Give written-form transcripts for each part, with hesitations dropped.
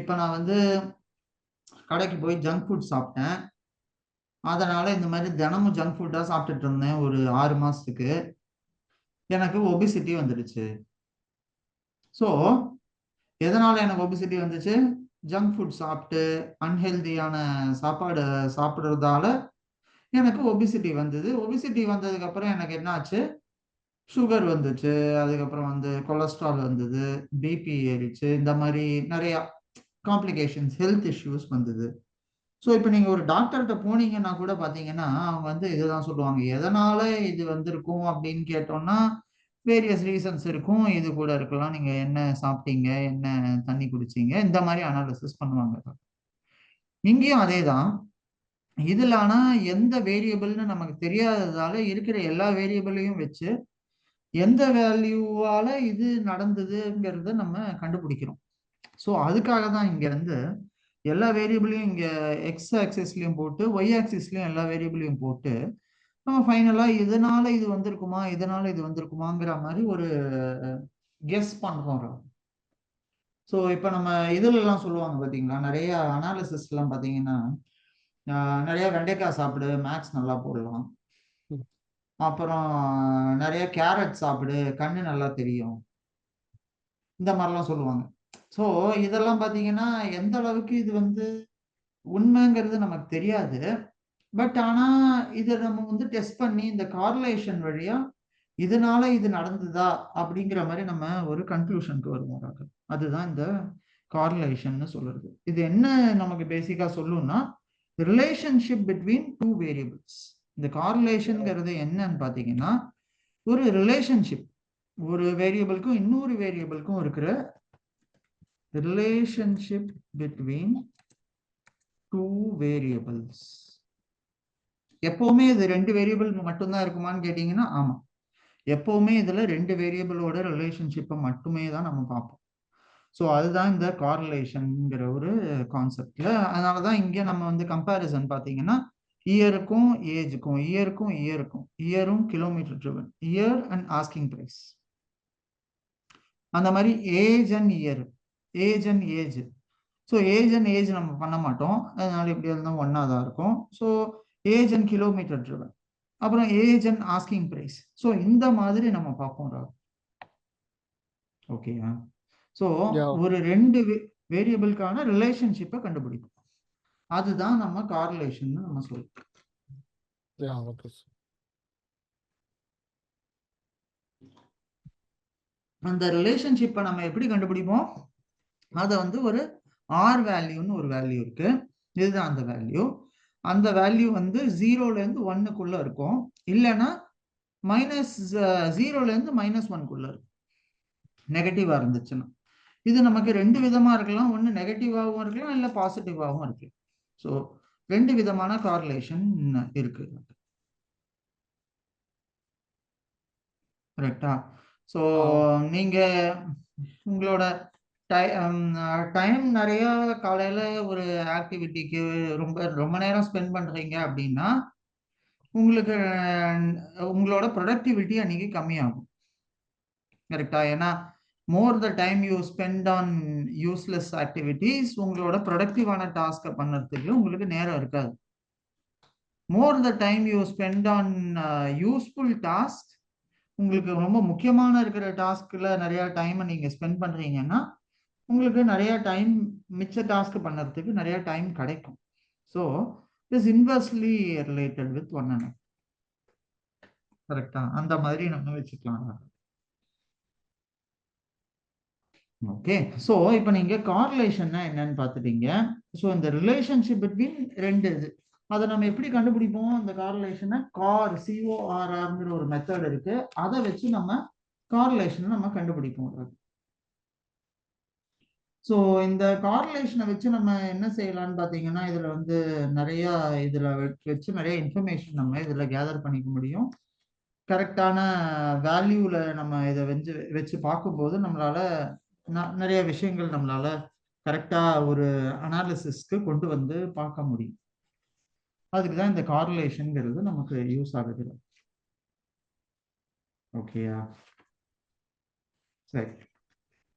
இப்போ நான் வந்து கடைக்கு போய் ஜங்க் ஃபுட் சாப்பிட்டேன். அதனால இந்த மாதிரி தினமும் ஜங்க் ஃபுட்டா சாப்பிட்டுட்டு இருந்தேன் ஒரு 6 மாசத்துக்கு. எனக்கு ஒபிசிட்டி வந்துடுச்சு. ஸோ எதனால எனக்கு ஒபிசிட்டி வந்துச்சு? ஜங்க் ஃபுட் சாப்பிட்டு அன்ஹெல்தியான சாப்பாடு சாப்பிட்றதால எனக்கு ஒபிசிட்டி வந்தது. ஒபிசிட்டி வந்ததுக்கு அப்புறம் எனக்கு என்ன ஆச்சு? சுகர் வந்துச்சு. அதுக்கப்புறம் வந்து கொலஸ்ட்ரால் வந்தது, பிபி ஏறிச்சு. இந்த மாதிரி நிறைய காம்ப்ளிகேஷன்ஸ், ஹெல்த் இஷ்யூஸ் வந்தது. ஸோ இப்போ நீங்க ஒரு டாக்டர்கிட்ட போனீங்கன்னா கூட பாத்தீங்கன்னா அவங்க வந்து இதுதான் சொல்லுவாங்க. எதனால இது வந்திருக்கும் அப்படின்னு கேட்டோம்னா வேரியஸ் ரீசன்ஸ் இருக்கும். இது கூட இருக்கலாம். நீங்க என்ன சாப்பிட்டீங்க, என்ன தண்ணி குடிச்சீங்க, இந்த மாதிரி அனாலிசிஸ் பண்ணுவாங்க. இங்கேயும் அதேதான். இதுல ஆனா எந்த வேரியபிள்னு நமக்கு தெரியாததால இருக்கிற எல்லா வேரியபிளையும் வச்சு எந்த வேல்யூவால இது நடந்ததுங்கிறத நம்ம கண்டுபிடிக்கிறோம். ஸோ அதுக்காக தான் இங்க வந்து எல்லா வேரியபிளையும் இங்க எக்ஸ் ஆக்சிஸ்லயும் போட்டு ஒய் ஆக்சிஸ்லயும் எல்லா வேரியபிளையும் போட்டு நம்ம ஃபைனலா இதனால இது வந்திருக்குமா, இதனால இது வந்திருக்குமாங்கிற மாதிரி ஒரு கெஸ் பண்றோம். ஸோ இப்போ நம்ம இதுல எல்லாம் சொல்லுவாங்க பாத்தீங்களா, நிறைய அனாலிசிஸ் எல்லாம் பாத்தீங்கன்னா நிறைய வெண்டைக்காய் சாப்பிடு மேக்ஸ் நல்லா போடலாம், அப்புறம் நிறைய கேரட் சாப்பிடு கண்ணு நல்லா தெரியும், இந்த மாதிரிலாம் சொல்லுவாங்க. ஸோ இதெல்லாம் பாத்தீங்கன்னா எந்த அளவுக்கு இது வந்து உண்மைங்கிறது நமக்கு தெரியாது. பட் ஆனா இதை நம்ம வந்து டெஸ்ட் பண்ணி இந்த கார்லேஷன் வழியா இதனால இது நடந்ததா அப்படிங்கிற மாதிரி நம்ம ஒரு கன்க்ளூஷனுக்கு வருவோம். அதுதான் இந்த கார்லேஷன் சொல்றது. இது என்ன நமக்கு பேசிக்கா சொல்லும்னா ரிலேஷன்ஷிப் பிட்வீன் டூ வேரியபிள்ஸ். இந்த கார்லேஷன்ங்கிறது என்னன்னு பாத்தீங்கன்னா ஒரு ரிலேஷன்ஷிப், ஒரு வேரியபிளுக்கும் இன்னொரு வேரியபிளுக்கும் இருக்கிற ரிலேஷன்ஷிப் பிட்வீன் டூ வேரியபிள்ஸ். எப்பவுமே இது ரெண்டு வேரியபிள் மட்டும்தான் இருக்குமான்னு கேட்டீங்கன்னா ஆமா, எப்பவுமே இதுல ரெண்டு வேரியபிளோட ரிலேஷன்ஷிப்பை மட்டுமே தான் நம்ம பார்ப்போம். ஸோ அதுதான் இந்த கார்லேஷன்ங்கிற ஒரு கான்செப்ட்ல. அதனாலதான் இங்க நம்ம வந்து கம்பேரிசன் பார்த்தீங்கன்னா இயருக்கும் ஏஜுக்கும், இயரும் kilometre driven, year and asking price, அந்த மாதிரி age and year, age and age. So age and age நம்ம பண்ண மாட்டோம், அதனால எப்படி இருந்தாலும் ஒன்னா தான் இருக்கும். So age and kilometre driven, அப்புறம் age and asking price. So இந்த மாதிரி நம்ம பார்ப்போம். ஓகேவா? ஸோ ஒரு ரெண்டு வேரியபிளுக்கான ரிலேஷன்ஷிப்பை கண்டுபிடிக்கும். அதுதான் நம்ம கார்லேஷன் நம்ம சொல்றோம். அந்த ரிலேஷன்ஷிப்பை நம்ம எப்படி கண்டுபிடிப்போம்? அதை வந்து ஒரு ஆர் வேல்யூன்னு ஒரு வேல்யூ இருக்கு. இதுதான் அந்த வேல்யூ. அந்த வேல்யூ வந்து 0ல இருந்து 1க்குள்ள இருக்கும், இல்லைன்னா -0ல இருந்து -1க்குள்ள இருக்கும் நெகட்டிவா இருந்துச்சுன்னா. இது நமக்கு ரெண்டு விதமா இருக்கலாம். ஒன்று நெகட்டிவாகவும் இருக்கலாம், இல்லை பாசிட்டிவாகவும் இருக்கலாம். ஸோ ரெண்டு விதமான கார்லேஷன் இருக்கு. கரெக்டா? ஸோ நீங்க உங்களோட டைம் நிறைய காலையில ஒரு ஆக்டிவிட்டிக்கு ரொம்ப ரொம்ப நேரம் ஸ்பெண்ட் பண்றீங்க அப்படின்னா உங்களுக்கு உங்களோட ப்ரொடக்டிவிட்டி அன்னைக்கு கம்மியாகும். கரெக்டா? ஏன்னா more the time you spend on useless activities, உங்களோட ப்ரொடக்டிவான டாஸ்கை பண்ணுறதுக்கு உங்களுக்கு நேரம் இருக்காது. More the time you spend on useful task, உங்களுக்கு ரொம்ப முக்கியமான இருக்கிற டாஸ்க்ல நிறைய டைமை நீங்க ஸ்பெண்ட் பண்றீங்கன்னா உங்களுக்கு நிறைய டைம் மிச்ச டாஸ்க் பண்ணுறதுக்கு நிறைய டைம் கிடைக்கும். So is inversely related with one another. கரெக்டா? அந்த மாதிரி நம்ம வச்சுக்கலாம். ஓகே. ஸோ இப்போ நீங்க கார்லேஷன்னா என்னன்னு பார்த்துட்டீங்க. ஸோ இந்த ரிலேஷன்ஷிப் பிட்வீன் ரெண்டு இது, அதை நம்ம எப்படி கண்டுபிடிப்போம்? அந்த கார்லேஷனை CORRங்கிற ஒரு மெத்தட் இருக்கு, அதை வச்சு நம்ம கார்லேஷனை நம்ம கண்டுபிடிப்போம். ஸோ இந்த கார்லேஷனை வச்சு நம்ம என்ன செய்யலாம்னு பார்த்தீங்கன்னா இதுல வந்து நிறைய இதுல வச்சு நிறைய இன்ஃபர்மேஷன் நம்ம இதுல கேதர் பண்ணிக்க முடியும். கரெக்டான வேல்யூல நம்ம இதை வச்சு பார்க்கும்போது நம்மளால நிறைய விஷயங்கள் நம்மளால கரெக்டா ஒரு அனாலிசிஸ்க்கு கொண்டு வந்து பார்க்க முடியும். அதுக்குதான் இந்த கார்லேஷன்ங்கிறது நமக்கு யூஸ் ஆகுது. ஓகேயா? சரி,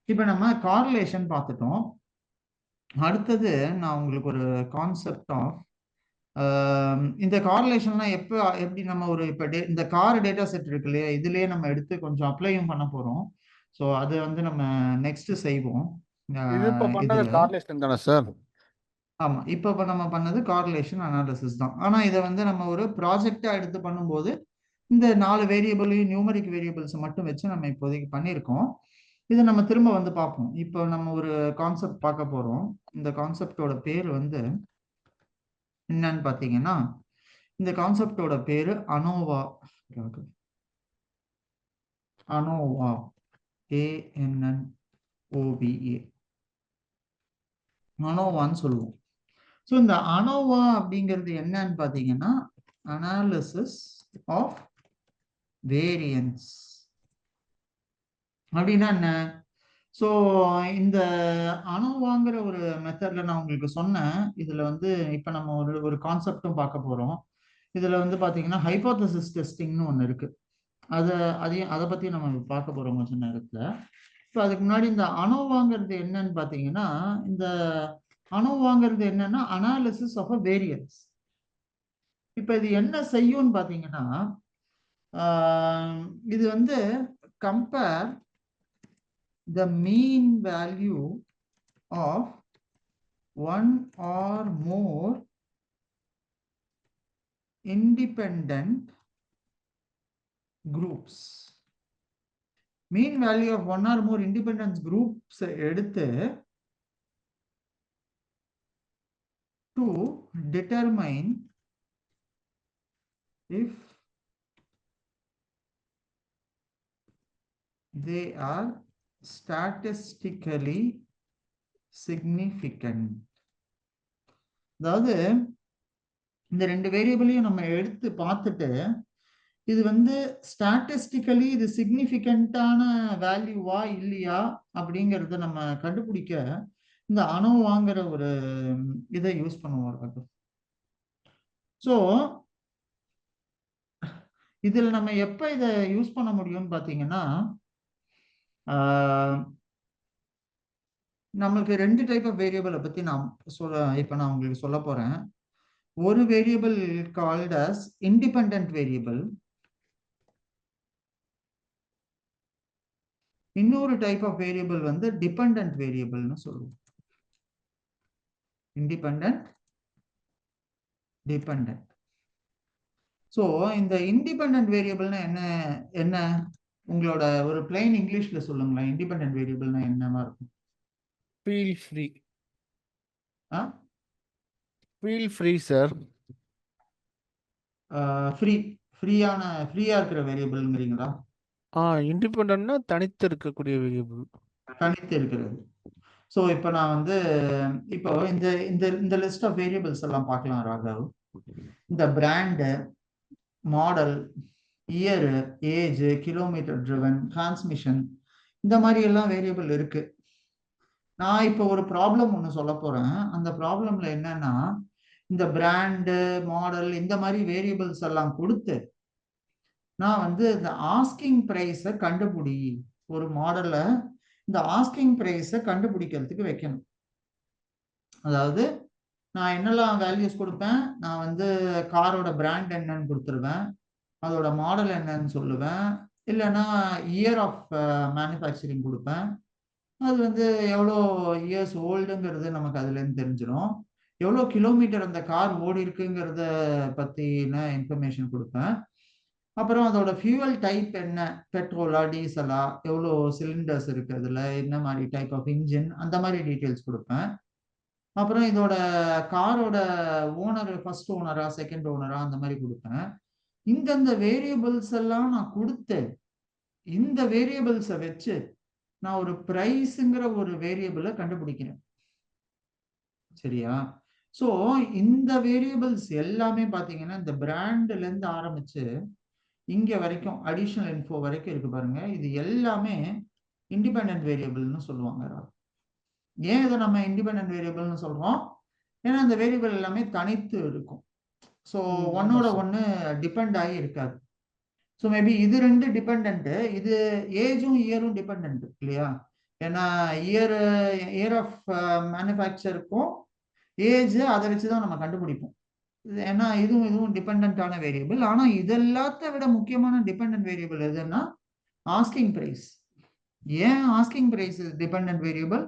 இப்ப நம்ம கார்லேஷன் பார்த்துட்டோம். அடுத்தது நான் உங்களுக்கு ஒரு கான்செப்ட் ஆஃப் இந்த கார்லேஷன்லாம் எப்படி நம்ம ஒரு இப்போ இந்த கார் டேட்டா செட் இருக்கு இல்லையா, இதுலயே நம்ம எடுத்து கொஞ்சம் அப்ளையும் பண்ண போறோம். ஸோ அது வந்து நம்ம நெக்ஸ்ட் செய்வோம். இது இப்ப பண்ணது இதுல கார்லேஷன் தானே சார்? ஆமா, இப்போ நம்ம பண்ணது கார்லேஷன் அனாலிசிஸ் தான். ஆனா இதை வந்து நம்ம ஒரு ப்ராஜெக்டா எடுத்து பண்ணும்போது இந்த 4 வேரியபிளையும் நியூமரிக் வேரியபிள்ஸ் மட்டும் வச்சு நம்ம இப்போதைக்கு பண்ணியிருக்கோம். இதை நம்ம திரும்ப வந்து பார்ப்போம். இப்போ நம்ம ஒரு கான்செப்ட் பார்க்க போறோம். இந்த கான்செப்டோட பேர் வந்து என்னன்னு பார்த்தீங்கன்னா, இந்த கான்செப்டோட பேரு அனோவா. அனோவா, ANNOVA, அனோவான்னு சொல்லுவோம். ஸோ இந்த அனோவா அப்படிங்கிறது என்னன்னு பார்த்தீங்கன்னா, அனாலிசிஸ் ஆஃப் வேரியன்ஸ் அப்படின்னா என்ன? ஸோ இந்த அனோவாங்கிற ஒரு மெத்தட்ல நான் உங்களுக்கு சொன்னேன். இதுல வந்து இப்ப நம்ம ஒரு ஒரு கான்செப்டும் பார்க்க போறோம். இதுல வந்து பாத்தீங்கன்னா ஹைபோதசிஸ் டெஸ்டிங்னு ஒன்று இருக்கு. அதை பத்தி நம்ம பார்க்க போறோம் கொஞ்ச நேரத்துல. இப்போ அதுக்கு முன்னாடி இந்த அனோவாங்கிறது என்னன்னு பாத்தீங்கன்னா, இந்த அனோவாங்கிறது என்னன்னா அனாலிசிஸ் ஆஃப் அ வேரியன்ஸ். இப்போ இது என்ன செய்யும்னு பாத்தீங்கன்னா, இது வந்து compare the mean value of one or more independent groups. Mean value of one or more independent groups எடுத்து to determine if they are statistically significant. அதாவது இந்த ரெண்டு வேரியபிளையும் நம்ம எடுத்து பார்த்துட்டு இது வந்து ஸ்டாட்டிஸ்டிக்கலி இது சிக்னிஃபிகண்டான வேல்யூவா இல்லையா அப்படிங்கிறத நம்ம கண்டுபிடிக்க இந்த அனோவாங்கிற ஒரு இதை யூஸ் பண்ணுவோம். ஸோ இதுல நம்ம எப்ப இதை யூஸ் பண்ண முடியும்னு பாத்தீங்கன்னா, நம்மளுக்கு ரெண்டு டைப் ஆஃப் வேரியபிளை பத்தி நான் இப்ப நான் உங்களுக்கு சொல்ல போறேன். ஒரு variable called as independent variable, இன்னொரு டைப் ஆஃப் வேரியபிள் வந்து டிபெண்டன்ட் வேரியபிள்னு சொல்லுவோம். Independent, dependent. ஸோ இந்த இண்டிபெண்டன்ட் வேரியபிள்னா என்ன என்ன உங்களோட ஒரு பிளைன் இங்கிலீஷ்ல சொல்லுங்களேன். இண்டிபெண்டன்ட் வேரியபிள்னா என்னவா இருக்கும்? Feel free. Feel free sir. ஃப்ரீயா இருக்கிற வேரியபிள்ங்கிறீங்களா? இண்டிபெண்டன்ட்னா தனித்து இருக்கக்கூடிய வேரியபிள். தனித்து இருக்கிறது. ஸோ இப்போ நான் வந்து இப்போ இந்த இந்த இந்த லிஸ்ட் ஆஃப் வேரியபிள்ஸ் எல்லாம் பார்க்கலாம் ராகவ். இந்த brand, model, year, age, kilometre driven, transmission, இந்த மாதிரி எல்லாம் வேரியபிள் இருக்கு. நான் இப்போ ஒரு ப்ராப்ளம் ஒன்று சொல்ல போறேன். அந்த ப்ராப்ளம்ல என்னன்னா, இந்த பிராண்டு, மாடல், இந்த மாதிரி வேரியபிள்ஸ் எல்லாம் கொடுத்து நான் வந்து இந்த ஆஸ்கிங் பிரைஸை கண்டுபிடி, ஒரு மாடல்ல இந்த ஆஸ்கிங் பிரைஸை கண்டுபிடிக்கிறதுக்கு வைக்கணும். அதாவது நான் என்னெல்லாம் வேல்யூஸ் கொடுப்பேன், நான் வந்து காரோட பிராண்ட் என்னன்னு கொடுத்துருவேன், அதோட மாடல் என்னன்னு சொல்லுவேன், இல்லைன்னா இயர் ஆஃப் மேனுஃபேக்சரிங் கொடுப்பேன், அது வந்து எவ்வளோ இயர்ஸ் ஓல்டுங்கிறது நமக்கு அதுலேருந்து தெரிஞ்சிடும், எவ்வளோ கிலோமீட்டர் அந்த கார் ஓடி இருக்குங்கிறத பற்றின இன்ஃபர்மேஷன் கொடுப்பேன், அப்புறம் அதோட ஃபியூவல் டைப் என்ன, பெட்ரோலா டீசலா, எவ்வளோ சிலிண்டர்ஸ் இருக்கு அதில், என்ன மாதிரி டைப் ஆஃப் இன்ஜின், அந்த மாதிரி டீட்டெயில்ஸ் கொடுப்பேன். அப்புறம் இதோட காரோட ஓனர், ஃபர்ஸ்ட் ஓனரா செகண்ட் ஓனரா, அந்த மாதிரி கொடுப்பேன். இந்தந்த வேரியபிள்ஸ் எல்லாம் நான் கொடுத்து இந்த வேரியபிள்ஸை வச்சு நான் ஒரு பிரைஸுங்கிற ஒரு வேரியபிளை கண்டுபிடிக்கிறேன். சரியா? ஸோ இந்த வேரியபிள்ஸ் எல்லாமே பார்த்தீங்கன்னா இந்த பிராண்ட்ல இருந்து ஆரம்பிச்சு இங்க வரைக்கும் அடிஷனல் இன்ஃபோ வரைக்கும் இருக்கு பாருங்க, இது எல்லாமே இண்டிபெண்டன்ட் வேரியபிள்னு சொல்லுவாங்க. ஏன் இதை நம்ம இண்டிபெண்டன்ட் வேரியபிள்னு சொல்றோம்? ஏன்னா இந்த வேரியபிள் எல்லாமே தனித்து இருக்கும். ஸோ ஒன்னோட ஒன்று டிபெண்ட் ஆகி இருக்காது. ஸோ மேபி இது ரெண்டு டிபெண்ட், இது ஏஜும் இயரும் டிபெண்ட் இல்லையா? ஏன்னா இயர் ஆஃப் மேனுஃபேக்சருக்கும் ஏஜ் அதை வச்சுதான் நம்ம கண்டுபிடிப்போம். ஏன்னா இதுவும் டிபெண்டான வேரியபிள். ஆனா இதெல்லாத்த விட முக்கியமான டிபெண்டன்ட் வேரியபிள் எதுன்னா ஆஸ்கிங் பிரைஸ். ஏன் ஆஸ்கிங் பிரைஸ் டிபெண்டன்ட் வேரியபிள்?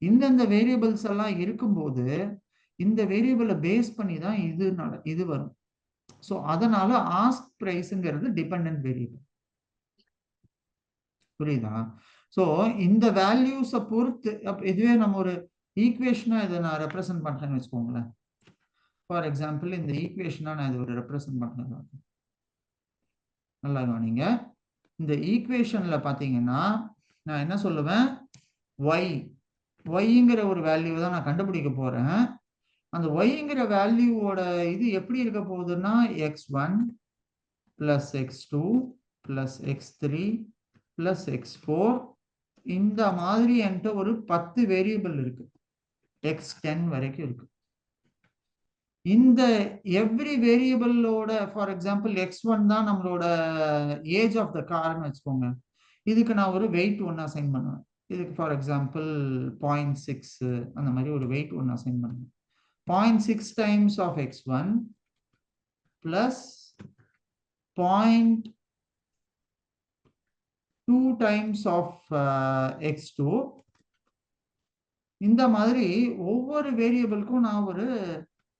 இந்தந்த வேரியபிள்ஸ் எல்லாம் இருக்கும்போது இந்த வேரியபிளை பேஸ் பண்ணி தான் இது வரும். ஸோ அதனால ஆஸ்க் பிரைஸ்ங்கிறது டிபெண்டன்ட் வேரியபிள். புரியுதா? ஸோ இந்த வேல்யூஸை பொறுத்து இதுவே நம்ம ஒரு ஈக்குவேஷனா இதை நான் ரெப்ரசன்ட் பண்றேன்னு வச்சுக்கோங்களேன். ஃபார் எக்ஸாம்பிள் இந்த ஈக்குவேஷனா நான் இதை ஒரு ரெப்ரசன்ட் பண்றேன். நல்லா கவனிங்க. இந்த ஈக்குவேஷன்ல பாத்தீங்கன்னா நான் என்ன சொல்லுவேன், ஒய்ங்கிற ஒரு வேல்யூ தான் நான் கண்டுபிடிக்க போறேன். அந்த ஒய்ங்கிற வேல்யூவோட இது எப்படி இருக்க போகுதுன்னா x1 plus x2 plus x3 plus x4 இந்த மாதிரி என்கிட்ட ஒரு 10 வேரியபிள் இருக்கு, x10 வரைக்கும் இருக்கு. இந்த எவ்ரி வேரியபிளோட ஃபார் எக்ஸாம்பிள் x1 தான் நம்மளோட ஏஜ் ஆஃப் த கார்னு வச்சுக்கோங்க. இதுக்கு நான் ஒரு வெயிட் ஒன்று அசைன் பண்ணுவேன். இதுக்கு ஃபார் எக்ஸாம்பிள் 0.6 அந்த மாதிரி ஒரு வெயிட் ஒன்று அசைன் பண்ணுவேன். 0.6 times of x1 plus 0.2 times of x2. இந்த மாதிரி ஒவ்வொரு வேரியபிளுக்கும் நான் ஒரு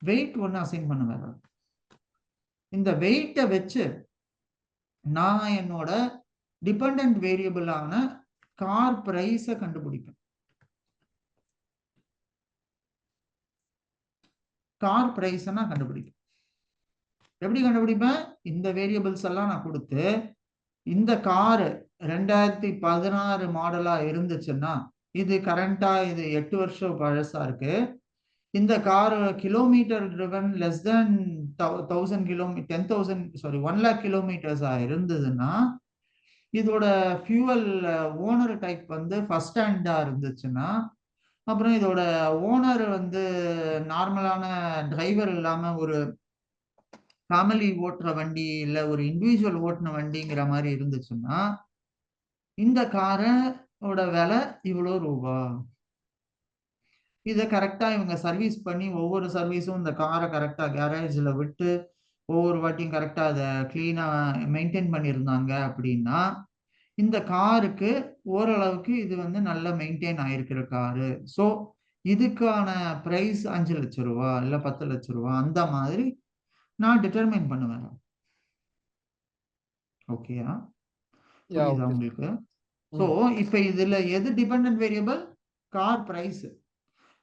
வெயிட் ஒன்று அசைன் பண்ணுவேன். இந்த வெயிட்டை வச்சு நான் என்னோட டிபெண்டன்ட் வேரியபிளான கார் பிரைஸை கண்டுபிடிப்பேன். கார் பிரைஸ் நான் கண்டுபிடிப்பேன். எப்படி கண்டுபிடிப்பேன்? இந்த வேரியபிள்ஸ் எல்லாம் நான் கொடுத்து இந்த கார் 2016 மாடலா இருந்துச்சுன்னா, இது கரண்டா இது 8 வருஷம் பழசா இருக்கு. இந்த car kilometre driven less than 1 lakh கிலோமீட்டர்ஸா இருந்ததுன்னா, இதோட ஃபியூவல் ஓனர் டைப் வந்து ஃபர்ஸ்ட் ஹேண்டா இருந்துச்சுன்னா, அப்புறம் இதோட ஓனர் வந்து நார்மலான டிரைவர் இல்லாம ஒரு ஃபேமிலி ஓட்டுற வண்டி இல்ல ஒரு இண்டிவிஜுவல் ஓட்டுன வண்டிங்கிற மாதிரி இருந்துச்சுன்னா, இந்த காரோட விலை இவ்வளோ ரூபா. இதை கரெக்டா இவங்க சர்வீஸ் பண்ணி ஒவ்வொரு சர்வீஸும் இந்த காரை கரெக்டா கேரேஜ்ல விட்டு ஒவ்வொரு வாட்டியும் கரெக்டா அதை கிளீனா மெயின்டைன் பண்ணியிருந்தாங்க அப்படின்னா, இந்த காருக்கு ஓரளவுக்கு இது வந்து நல்ல மெயின்டைன் ஆயிருக்கிற காரு. ஸோ இதுக்கான பிரைஸ் 5 லட்சம் ரூபா இல்ல 10 லட்சம் ரூபா அந்த மாதிரி நான் டிட்டர்மைன் பண்ணுவேன். ஓகேயா? புரியுதா உங்களுக்கு? ஸோ இப்ப இதுல எது டிபெண்டன்ட் வேரியபிள்? Car price.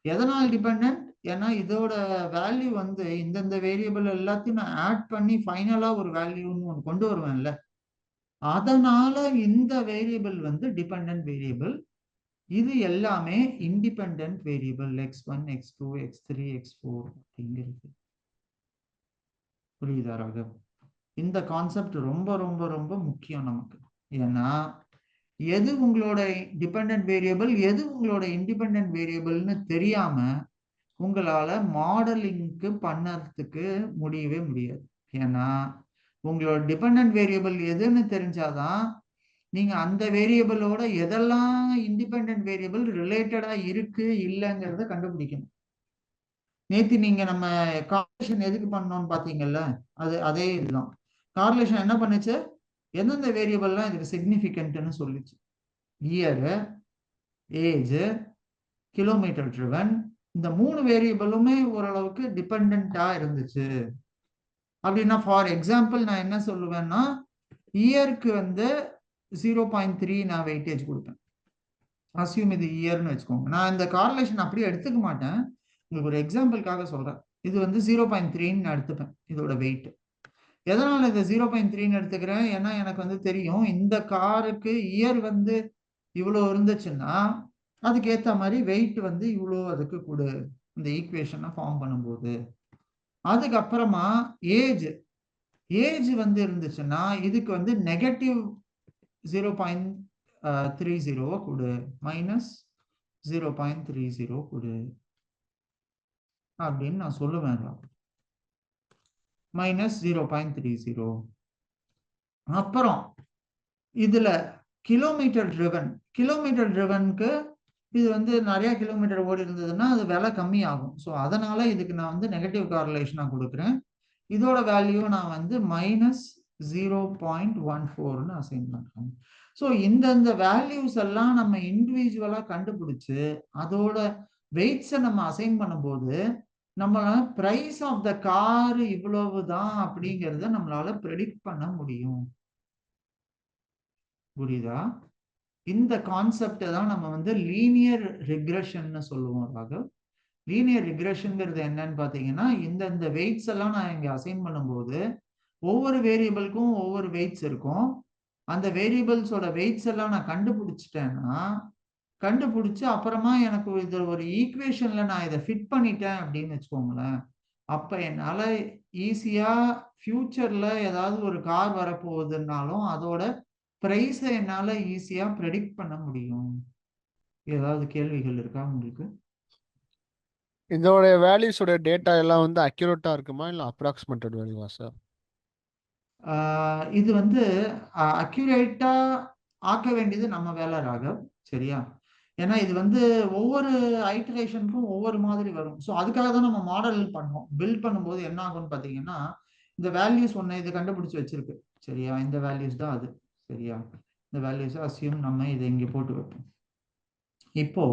எதனால் டிபெண்டன்ட்? ஏன்னா இதோட வேல்யூ வந்து இந்தந்த வேரியபிள் எல்லாத்தையும் நான் ஆட் பண்ணி ஃபைனலா ஒரு வேல்யூன்னு ஒன்று கொண்டு வருவேன்ல, அதனால இந்த வேரியபிள் வந்து டிபெண்டன்ட் வேரியபிள். இது எல்லாமே independent variable x1 x2 x3 x4 அப்படிங்கிறது. புரியுதா ராகவ்? இந்த கான்செப்ட் ரொம்ப ரொம்ப ரொம்ப முக்கியம் நமக்கு. ஏன்னா எது உங்களோட டிபெண்டன்ட் வேரியபிள் எது உங்களோட இண்டிபெண்டன்ட் வேரியபிள்னு தெரியாம உங்களால மாடலிங்க்கு பண்ணறதுக்கு முடியவே முடியாது. ஏன்னா உங்களோட டிபெண்டன்ட் வேரியபிள் எதுன்னு தெரிஞ்சாதான் நீங்க அந்த வேரியபிளோட எதெல்லாம் இண்டிபெண்டன்ட் வேரியபிள் ரிலேட்டடா இருக்கு இல்லைங்கிறத கண்டுபிடிக்கணும். நேத்து நீங்க நம்ம கார்லேஷன் எதுக்கு பண்ணோம்னு பாத்தீங்கல்ல, அதே இதுதான். கார்லேஷன் என்ன பண்ணுச்சு? எந்தெந்த வேரியபிள்லாம் இதுக்கு சிக்னிஃபிகன்ட்னு சொல்லிச்சு. இயர், ஏஜ், கிலோமீட்டர் ட்ரிவன், இந்த 3 வேரியபிளுமே ஓரளவுக்கு டிபெண்டா இருந்துச்சு. அப்படின்னா ஃபார் எக்ஸாம்பிள் நான் என்ன சொல்லுவேன்னா, இயருக்கு வந்து 0.3 நான் வெயிட்டேஜ் கொடுப்பேன். அசியூம் இது இயர்னு வச்சுக்கோங்க. நான் இந்த கார்லேஷன் அப்படியே எடுத்துக்க மாட்டேன், உங்களுக்கு ஒரு எக்ஸாம்பிளுக்காக சொல்றேன். இது வந்து 0.3 நான் எடுத்துப்பேன் இதோட வெயிட். எதனால இதை 0.3 எடுத்துக்கிறேன்? ஏன்னா எனக்கு வந்து தெரியும் இந்த காருக்கு இயர் வந்து இவ்வளோ இருந்துச்சுன்னா அதுக்கு ஏற்ற மாதிரி வெயிட் வந்து இவ்வளோ அதுக்கு கொடு இந்த ஈக்குவேஷனை ஃபார்ம் பண்ணும்போது. அதுக்கப்புறமா ஏஜ் வந்து இருந்துச்சுன்னா இதுக்கு வந்து நெகட்டிவ் 0.30 கொடு, மைனஸ் 0.30 கொடு அப்படின்னு நான் சொல்லுவேன். மைனஸ் 0.30. அப்புறம் இதுல கிலோமீட்டர் ட்ரிவன் கிலோமீட்டர் ட்ரிவனுக்கு இது வந்து நிறைய கிலோமீட்டர் ஓடி இருந்ததுன்னா அது விலை கம்மி ஆகும். ஸோ அதனால இதுக்கு நான் வந்து நெகட்டிவ் கார்லேஷனாக கொடுக்குறேன். இதோட வேல்யூ நான் வந்து -0.14ன்னு அசைன் பண்றேன். ஸோ இந்தந்த வேல்யூஸ் எல்லாம் நம்ம இண்டிவிஜுவலா கண்டுபிடிச்சு அதோட வெயிட்ஸை நம்ம அசைன் பண்ணும்போது நம்மளால பிரைஸ் ஆஃப் த கார் இவ்வளவுதான் அப்படிங்கிறத நம்மளால ப்ரெடிக்ட் பண்ண முடியும். புரியுதா? இந்த கான்செப்டை தான் நம்ம வந்து லீனியர் ரிக்ரெஷன்னு சொல்லுவோம். ராகவ், லீனியர் ரிக்ரெஷன்ங்கிறது என்னன்னு பார்த்தீங்கன்னா, இந்த வெயிட்ஸ் எல்லாம் நான் இங்கே அசைன் பண்ணும்போது ஒவ்வொரு வேரியபிளுக்கும் ஒவ்வொரு வெயிட்ஸ் இருக்கும். அந்த வேரியபிள்ஸோட வெயிட்ஸ் எல்லாம் நான் கண்டுபிடிச்சிட்டேன்னா, கண்டுபிடிச்சு அப்புறமா எனக்கு இது ஒரு ஈக்குவேஷன்ல நான் இதை ஃபிட் பண்ணிட்டேன் அப்படின்னு வச்சுக்கோங்களேன். அப்ப என்னால ஈஸியா ஃபியூச்சர்ல ஏதாவது ஒரு கார் வரப்போகுதுன்னாலும் அதோட பிரைஸை என்னால ஈஸியா ப்ரெடிக்ட் பண்ண முடியும். ஏதாவது கேள்விகள் இருக்கா உங்களுக்கு? இதோட வேல்யூஸோட டேட்டா எல்லாம் வந்து அக்யூரேட்டா இருக்குமா இல்லை அப்ராக்சிமேட்டட் வேல்யூவா சார்? இது வந்து அக்யூரேட்டா ஆக்க வேண்டியது நம்ம வேலை, ராகவ். சரியா? ஏன்னா இது வந்து ஒவ்வொரு ஐட்ரேஷனுக்கும் ஒவ்வொரு மாதிரி வரும். ஸோ அதுக்காக தான் நம்ம மாடல் பண்ணோம். பில்ட் பண்ணும்போது என்ன ஆகும்னு பார்த்தீங்கன்னா, இந்த வேல்யூஸ் ஒன்று இது கண்டுபிடிச்சு வச்சிருக்கு. சரியா? இந்த வேல்யூஸ் தான் அது. சரியா? இந்த வேல்யூஸ் அசியூம் நம்ம இதை இங்கே போட்டு வைப்போம். இப்போ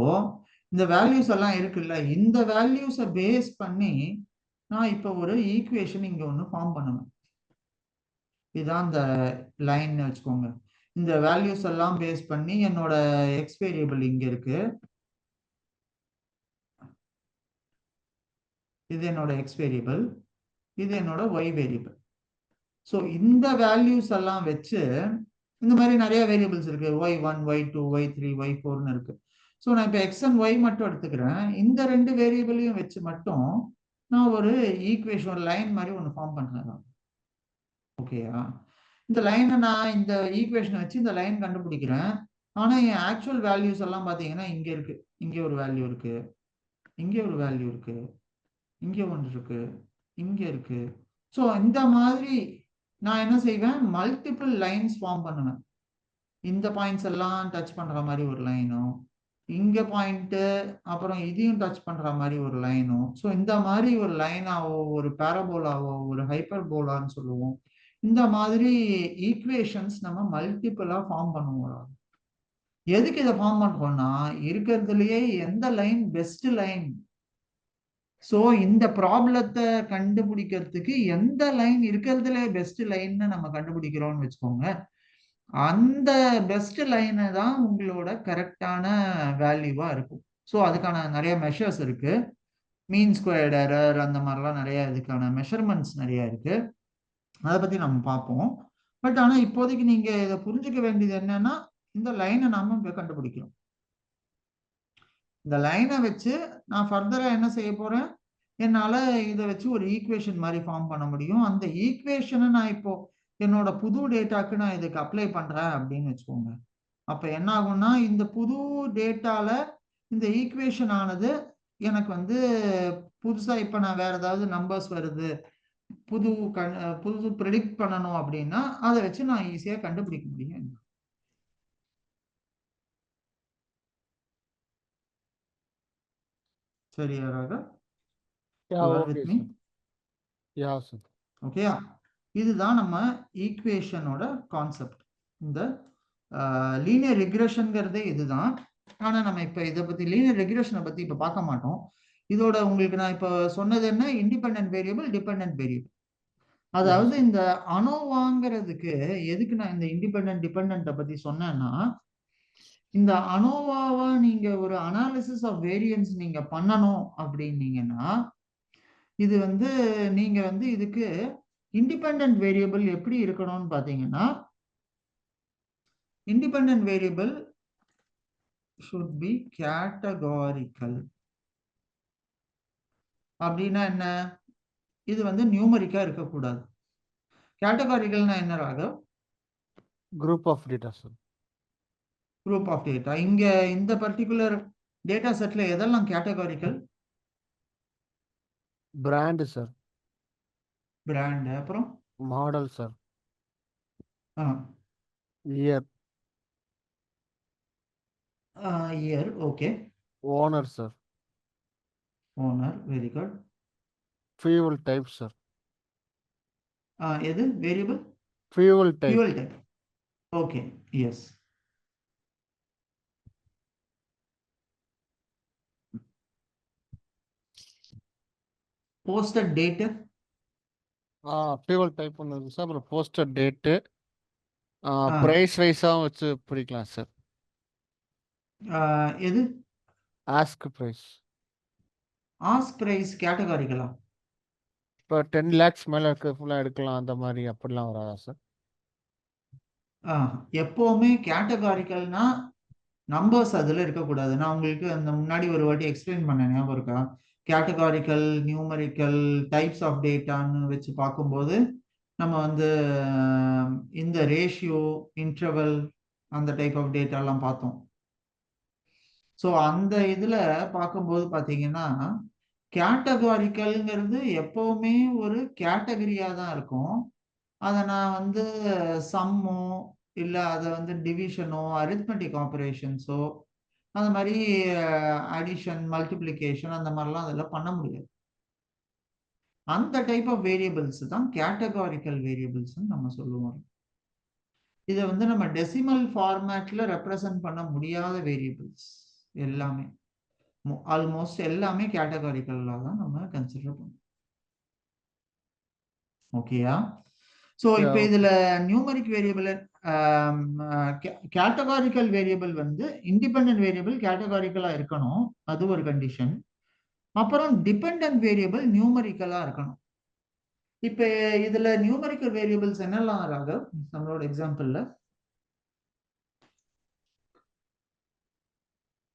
இந்த வேல்யூஸ் எல்லாம் இருக்குல்ல, இந்த வேல்யூஸை பேஸ் பண்ணி நான் இப்போ ஒரு ஈக்குவேஷன் இங்க ஒன்று ஃபார்ம் பண்ணுவேன். இதுதான் இந்த லைன் வச்சுக்கோங்க. இந்த வேல்யூஸ் எல்லாம் பேஸ் பண்ணி என்னோட எக்ஸ் வேரியபிள் இங்க இருக்கு. இது என்னோட எக்ஸ் வேரியபிள், இது என்னோட ஒய் வேரியபிள். ஸோ இந்த வேல்யூஸ் எல்லாம் வச்சு இந்த மாதிரி நிறைய வேரியபிள்ஸ் இருக்கு. y1, y2, y3, y4ன்னு இருக்கு. ஸோ நான் இப்போ எக்ஸ் அண்ட் ஒய் மட்டும் எடுத்துக்கிறேன். இந்த ரெண்டு வேரியபிளையும் வச்சு மட்டும் நான் ஒரு ஈக்குவேஷன், ஒரு லைன் மாதிரி ஒன்று ஃபார்ம் பண்றேன். ஓகேயா? இந்த லைனை நான் இந்த ஈக்குவேஷனை வச்சு இந்த லைன் கண்டுபிடிக்கிறேன். ஆனா என் ஆக்சுவல் வேல்யூஸ் எல்லாம் பார்த்தீங்கன்னா இங்க இருக்கு. இங்க ஒரு வேல்யூ இருக்கு, இங்க ஒரு வேல்யூ இருக்கு, இங்க ஒன்று இருக்கு, இங்க இருக்கு. ஸோ இந்த மாதிரி நான் என்ன செய்வேன், மல்டிபிள் லைன்ஸ் ஃபார்ம் பண்ணுவேன். இந்த பாயிண்ட்ஸ் எல்லாம் டச் பண்ற மாதிரி ஒரு லைனும், இங்க பாயிண்ட் அப்புறம் இதையும் டச் பண்ற மாதிரி ஒரு லைனும். ஸோ இந்த மாதிரி ஒரு லைனாவோ ஒரு பேரபோலாவோ ஒரு ஹைப்பர்போலான்னு சொல்லுவோம். இந்த மாதிரி ஈக்குவேஷன்ஸ் நம்ம மல்டிபிளா ஃபார்ம் பண்ணுவோம். எதுக்கு இதை ஃபார்ம் பண்றோம்னா, இருக்கிறதுலயே எந்த லைன் பெஸ்ட் லைன், ஸோ இந்த ப்ராப்ளத்தை கண்டுபிடிக்கிறதுக்கு எந்த லைன் இருக்கிறதுல பெஸ்ட் லைன்னு நம்ம கண்டுபிடிக்கிறோம்னு வச்சுக்கோங்க. அந்த பெஸ்ட் லைனை தான் உங்களோட கரெக்டான வேல்யூவா இருக்கும். ஸோ அதுக்கான நிறைய மெஷர்ஸ் இருக்கு. மீன் ஸ்கொயர்ட் எரர் அந்த மாதிரிலாம் நிறைய இதுக்கான மெஷர்மெண்ட்ஸ் நிறைய இருக்கு. அதை பத்தி நம்ம பார்ப்போம். பட் ஆனா இப்போதைக்கு நீங்க இதை புரிஞ்சுக்க வேண்டியது என்னன்னா, இந்த லைனை நாம இப்ப கண்டுபிடிக்கிறோம். இந்த லைனை வச்சு நான் ஃபர்தரா என்ன செய்ய போறேன், என்னால இதை வச்சு ஒரு ஈக்குவேஷன் மாதிரி ஃபார்ம் பண்ண முடியும். அந்த ஈக்குவேஷனை நான் இப்போ என்னோட புது டேட்டாக்கு நான் இதுக்கு அப்ளை பண்றேன் அப்படின்னு வச்சுக்கோங்க. அப்ப என்ன ஆகும்னா, இந்த புது டேட்டால இந்த ஈக்குவேஷன் ஆனது எனக்கு வந்து புதுசா இப்ப நான் வேற ஏதாவது நம்பர்ஸ் வருது, புது புது ப்ரெடிக்ட் பண்ணணும் அப்படின்னா அதை வச்சு நான் ஈஸியா கண்டுபிடிக்க முடியும். சரியாக? Okay sir. Yeah sir. ஓகேயா? இதுதான் நம்ம ஈக்குவேஷனோட கான்செப்ட். இந்த லீனியர் ரிக்ரெஷன்ங்கிறதே இதுதான். ஆனா நம்ம இப்ப இதை பத்தி லீனியர் ரெகுலேஷனை பத்தி இப்ப பார்க்க மாட்டோம். இதோட உங்களுக்கு நான் இப்ப சொன்னது என்ன, இண்டிபெண்டன்ட் வேரியபிள், டிபெண்டன்ட் வேரியபிள். அதாவது இந்த அனோவாங்கிறதுக்கு எதுக்கு நான் இந்த இண்டிபெண்டன்ட் டிபெண்டன்ட்டை பத்தி சொன்னேன்னா, இந்த அனோவாவா நீங்க ஒரு அனாலிசிஸ் ஆஃப் வேரியன்ஸ் நீங்க பண்ணணும் அப்படின்னீங்கன்னா, இது வந்து நீங்க வந்து இதுக்கு இண்டிபெண்டன்ட் வேரியபிள் எப்படி இருக்கணும்னு பாத்தீங்கன்னா, independent variable should be categorical. அப்படின்னா என்ன, இது வந்து நியூமரிக்கா இருக்கக்கூடாது. கேட்டகாரிகள்னா என்ன Raghav? Group of data sir. Group of data. இங்க இந்த பர்டிகுலர் டேட்டா செட்ல எதெல்லாம் கேட்டகாரிக்கல்? Brand sir. பிராண்ட், அப்புறம் model sir. Uh year. Year okay. Owner sir. Owner very good. Fuel type sir. எது variable? Fuel type. Fuel type okay yes. Posted date. Fuel type ஒன்று இருக்கு sir. அப்புறம் poster date, uh price வைஸாகவும் வச்சு பிடிக்கலாம் sir. எது? Ask price. Ask price கேட்டகாரிகளா? இப்போ 10 lakhs மேலே இருக்க ஃபுல்லாக எடுக்கலாம், அந்த மாதிரி அப்படிலாம் வராதா சார்? எப்பவுமே கேட்டகாரிக்கல்னா நம்பர்ஸ் அதுல இருக்கக்கூடாது. நான் உங்களுக்கு அந்த முன்னாடி ஒரு வாட்டி எக்ஸ்பிளைன் பண்ணேன், ஞாபகம் இருக்கா? கேட்டகாரிக்கல், நியூமரிக்கல், டைப்ஸ் ஆஃப் டேட்டான்னு வச்சு பார்க்கும்போது நம்ம வந்து இந்த ரேஷியோ, இன்டர்வல், அந்த டைப் ஆஃப் டேட்டாலாம் பார்த்தோம். ஸோ அந்த இதுல பார்க்கும்போது பார்த்தீங்கன்னா கேட்டகாரிக்கல்ங்கிறது எப்பவுமே ஒரு கேட்டகரியா தான் இருக்கும். அதை நான் வந்து சம்மோ இல்லை அதை வந்து டிவிஷனோ அரித்மெட்டிக் ஆப்ரேஷன்ஸோ அந்த மாதிரி அடிஷன் மல்டிப்ளிகேஷன் அந்த மாதிரிலாம் அதெல்லாம் பண்ண முடியாது. அந்த டைப் ஆஃப் வேரியபிள்ஸ் தான் கேட்டகாரிக்கல் வேரியபிள்ஸ் நம்ம சொல்லுவோம். இதை வந்து நம்ம டெசிமல் ஃபார்மேட்ல ரெப்ரசன்ட் பண்ண முடியாத வேரியபிள்ஸ் எல்லாமே, ஆல்மோஸ்ட் எல்லாமே கேட்டகாரிக்கல்லாக தான் நம்ம கன்சிடர் பண்ணுவோம். ஓகேயா? ஸோ இப்போ இதுல நியூமரிக் வேரியபிள், கேட்டகாரிக்கல் வேரியபிள் வந்து இண்டிபெண்டன்ட் வேரியபிள் கேட்டகாரிக்கலா இருக்கணும், அது ஒரு கண்டிஷன். அப்புறம் டிபெண்டன்ட் வேரியபிள் நியூமரிக்கலா இருக்கணும். இப்ப இதுல நியூமரிக்கல் வேரியபிள்ஸ் என்னெல்லாம் ராகவ் நம்மளோட எக்ஸாம்பிள்ல?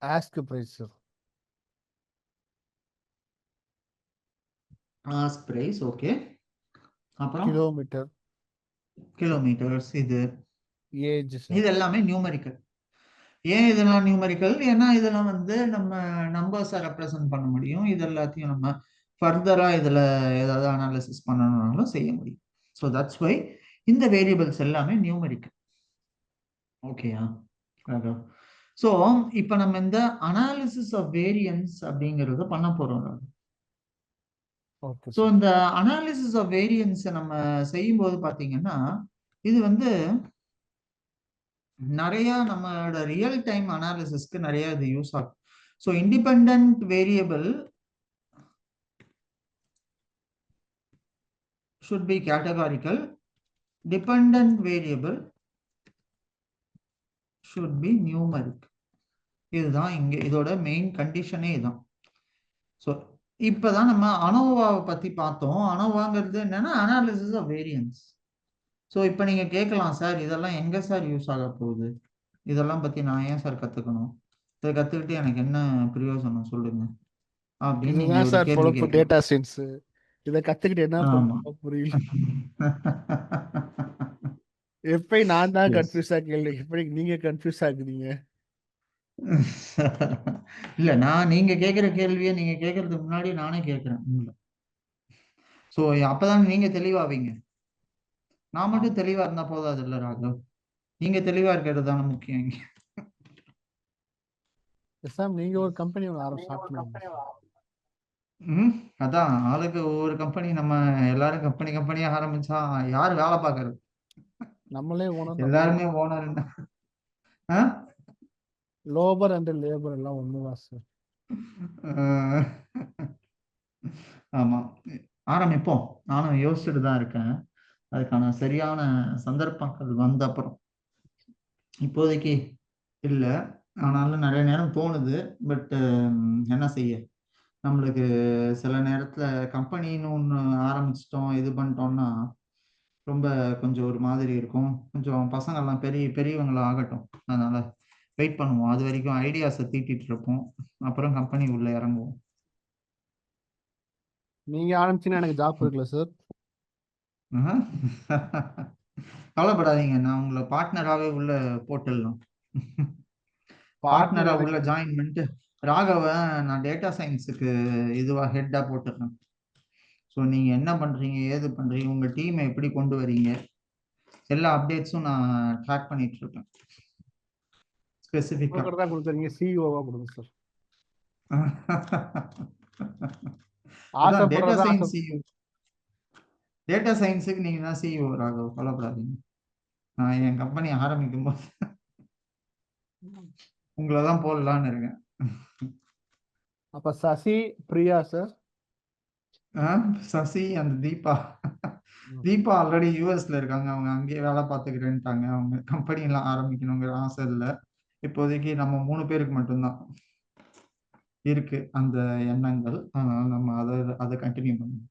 Ask price sir. Ask price okay. அப்புறம் கிலோமீட்டர், கிலோமீட்டர்ஸ், இது ஏஜ் சார். இது எல்லாமே நியூமரிக்கல். ஏன் இதெல்லாம் நியூமரிக்கல்? ஏன்னா இதெல்லாம் வந்து நம்ம நம்பர்ஸை ரெப்ரசன்ட் பண்ண முடியும். இது எல்லாத்தையும் நம்ம ஃபர்தரா இதுல ஏதாவது அனாலிசிஸ் பண்ணணும்னாலும் செய்ய முடியும். ஸோ தட்ஸ் வை இந்த வேரியபிள்ஸ் எல்லாமே நியூமரிக்கல். ஓகேயா? ஸோ இப்போ நம்ம இந்த அனாலிசிஸ் ஆஃப் வேரியன்ஸ் அப்படிங்கிறத பண்ண போறோம். Okay so sir. இந்த அனாலிசிஸ் ஆஃப் வேரியன்ஸை நம்ம செய்யும்போது பார்த்தீங்கன்னா இது வந்து நிறைய நம்மளோட ரியல் டைம் அனாலிசிஸ்க்கு நிறைய இது யூஸ் ஆகும். So independent variable should be categorical, dependent variable should be numeric. இதுதான் இங்க இதோட மெயின் கண்டிஷனே இதுதான். ஸோ இப்பதான் நம்ம அனோவாவை பத்தி பார்த்தோம். அனோவாங்கிறது என்னன்னா அனாலிசிஸ் ஆஃப் வேரியன்ஸ். ஸோ இப்போ நீங்க கேட்கலாம், சார் இதெல்லாம் எங்க சார் யூஸ் ஆக போகுது, இதெல்லாம் பத்தி நான் ஏன் சார் கத்துக்கணும், இதை கத்துக்கிட்டு எனக்கு என்ன பிரயோஜனம் சொல்லுங்க அப்படின்னு நீங்க இதுதான் ஒரு சார் கேள்வி பொழப்பு, கேட்கலாம். Data science. இதை கத்துக்கிட்டு என்ன ஆமா. பண்ண புரியல. எப்படி நான் தான் எஸ். கன்ஃபியூஸ் ஆகல, எப்படி நீங்க கன்ஃபியூஸ் ஆகுறீங்க? இல்ல, நான் நீங்க கேட்கிற கேள்வியை நீங்க கேட்கறதுக்கு முன்னாடி நானே கேட்கிறேன். ஸோ அப்பதான் நீங்க தெளிவாவீங்க. நான் மட்டும் தெளிவா இருந்தா போதாது இல்ல ராகவ், நீங்க தெளிவா இருக்கிறது தானே முக்கியம் இங்க. சார் நீங்க ஒரு கம்பெனி ஸ்டார்ட் பண்ணுங்க. அதான் ஆளுக்கு ஒவ்வொரு கம்பெனி, நம்ம எல்லாரும் கம்பெனி கம்பெனியா ஆரம்பிச்சா யாரு வேலை பார்க்கறது? நம்மளே ஓனர், எல்லாருமே ஓனர். லோபர் அண்ட் லேபர் எல்லாம் ஒண்ணுதான் சார். ஆமா, ஆரம்பிப்போம். நானும் யோசிச்சுட்டு தான் இருக்கேன். அதுக்கான சரியான சந்தர்ப்பங்கள் வந்த அப்புறம், இப்போதைக்கு இல்லை. ஆனாலும் நிறைய நேரம் தோணுது. பட் என்ன செய்ய, நம்மளுக்கு சில நேரத்துல கம்பெனின்னு ஒன்று ஆரம்பிச்சிட்டோம், இது பண்ணிட்டோம்னா ரொம்ப கொஞ்சம் ஒரு மாதிரி இருக்கும். கொஞ்சம் பசங்கள்லாம் பெரியவங்களா ஆகட்டும், அதனால வெயிட் பண்ணுவோம். அது வரைக்கும் ஐடியாஸை தீட்டிட்டு இருப்போம். அப்புறம் கம்பெனி உள்ள இறங்குவோம். நீங்க ஆரம்பிச்சீங்கன்னா எனக்கு ஜாப் இருக்குல்ல சார். கவலைப்படாதீங்க, நான் உங்களை பார்ட்னராகவே உள்ள போட்டுடலாம். பார்ட்னர் பார்ட்னரா எனக்கு உள்ள ஜாயின் பண்ணிட்டு ராகவை நான் டேட்டா சயின்ஸுக்கு இதுவா ஹெட்டா போட்டுறேன். ஸோ நீங்க என்ன பண்றீங்க, ஏது பண்றீங்க, உங்க டீமை எப்படி கொண்டு வரீங்க, எல்லா அப்டேட்ஸும் நான் ட்ராக் பண்ணிட்டு இருக்கேன். ஸ்பெசிஃபிக்கா. தான் கொடுக்குறீங்க, சிஇஓவா கொடுங்க சார். அதான் டேட்டா ஆசைப்படுறது சயின்ஸ் சிஇஓ. டேட்டா சயின்ஸுக்கு நீங்க தான் சிஇஓ ராகவ், கவலைப்படாதீங்க. நான் என் கம்பெனி ஆரம்பிக்கும் போது உங்களை தான் போடலான்னு இருக்கேன். அப்ப சசி, பிரியா சார். சசி அந்த தீபா. தீபா ஆல்ரெடி யூஎஸ்ல இருக்காங்க, அவங்க அங்கேயே வேலை பார்த்துக்கிறேன்ட்டாங்க. அவங்க கம்பெனி எல்லாம் ஆரம்பிக்கணுங்கிற ஆசை இல்லை. இப்போதைக்கு நம்ம 3 பேருக்கு மட்டும்தான் இருக்கு அந்த எண்ணங்கள். அதனால நம்ம அதை கண்டினியூ பண்ணணும்.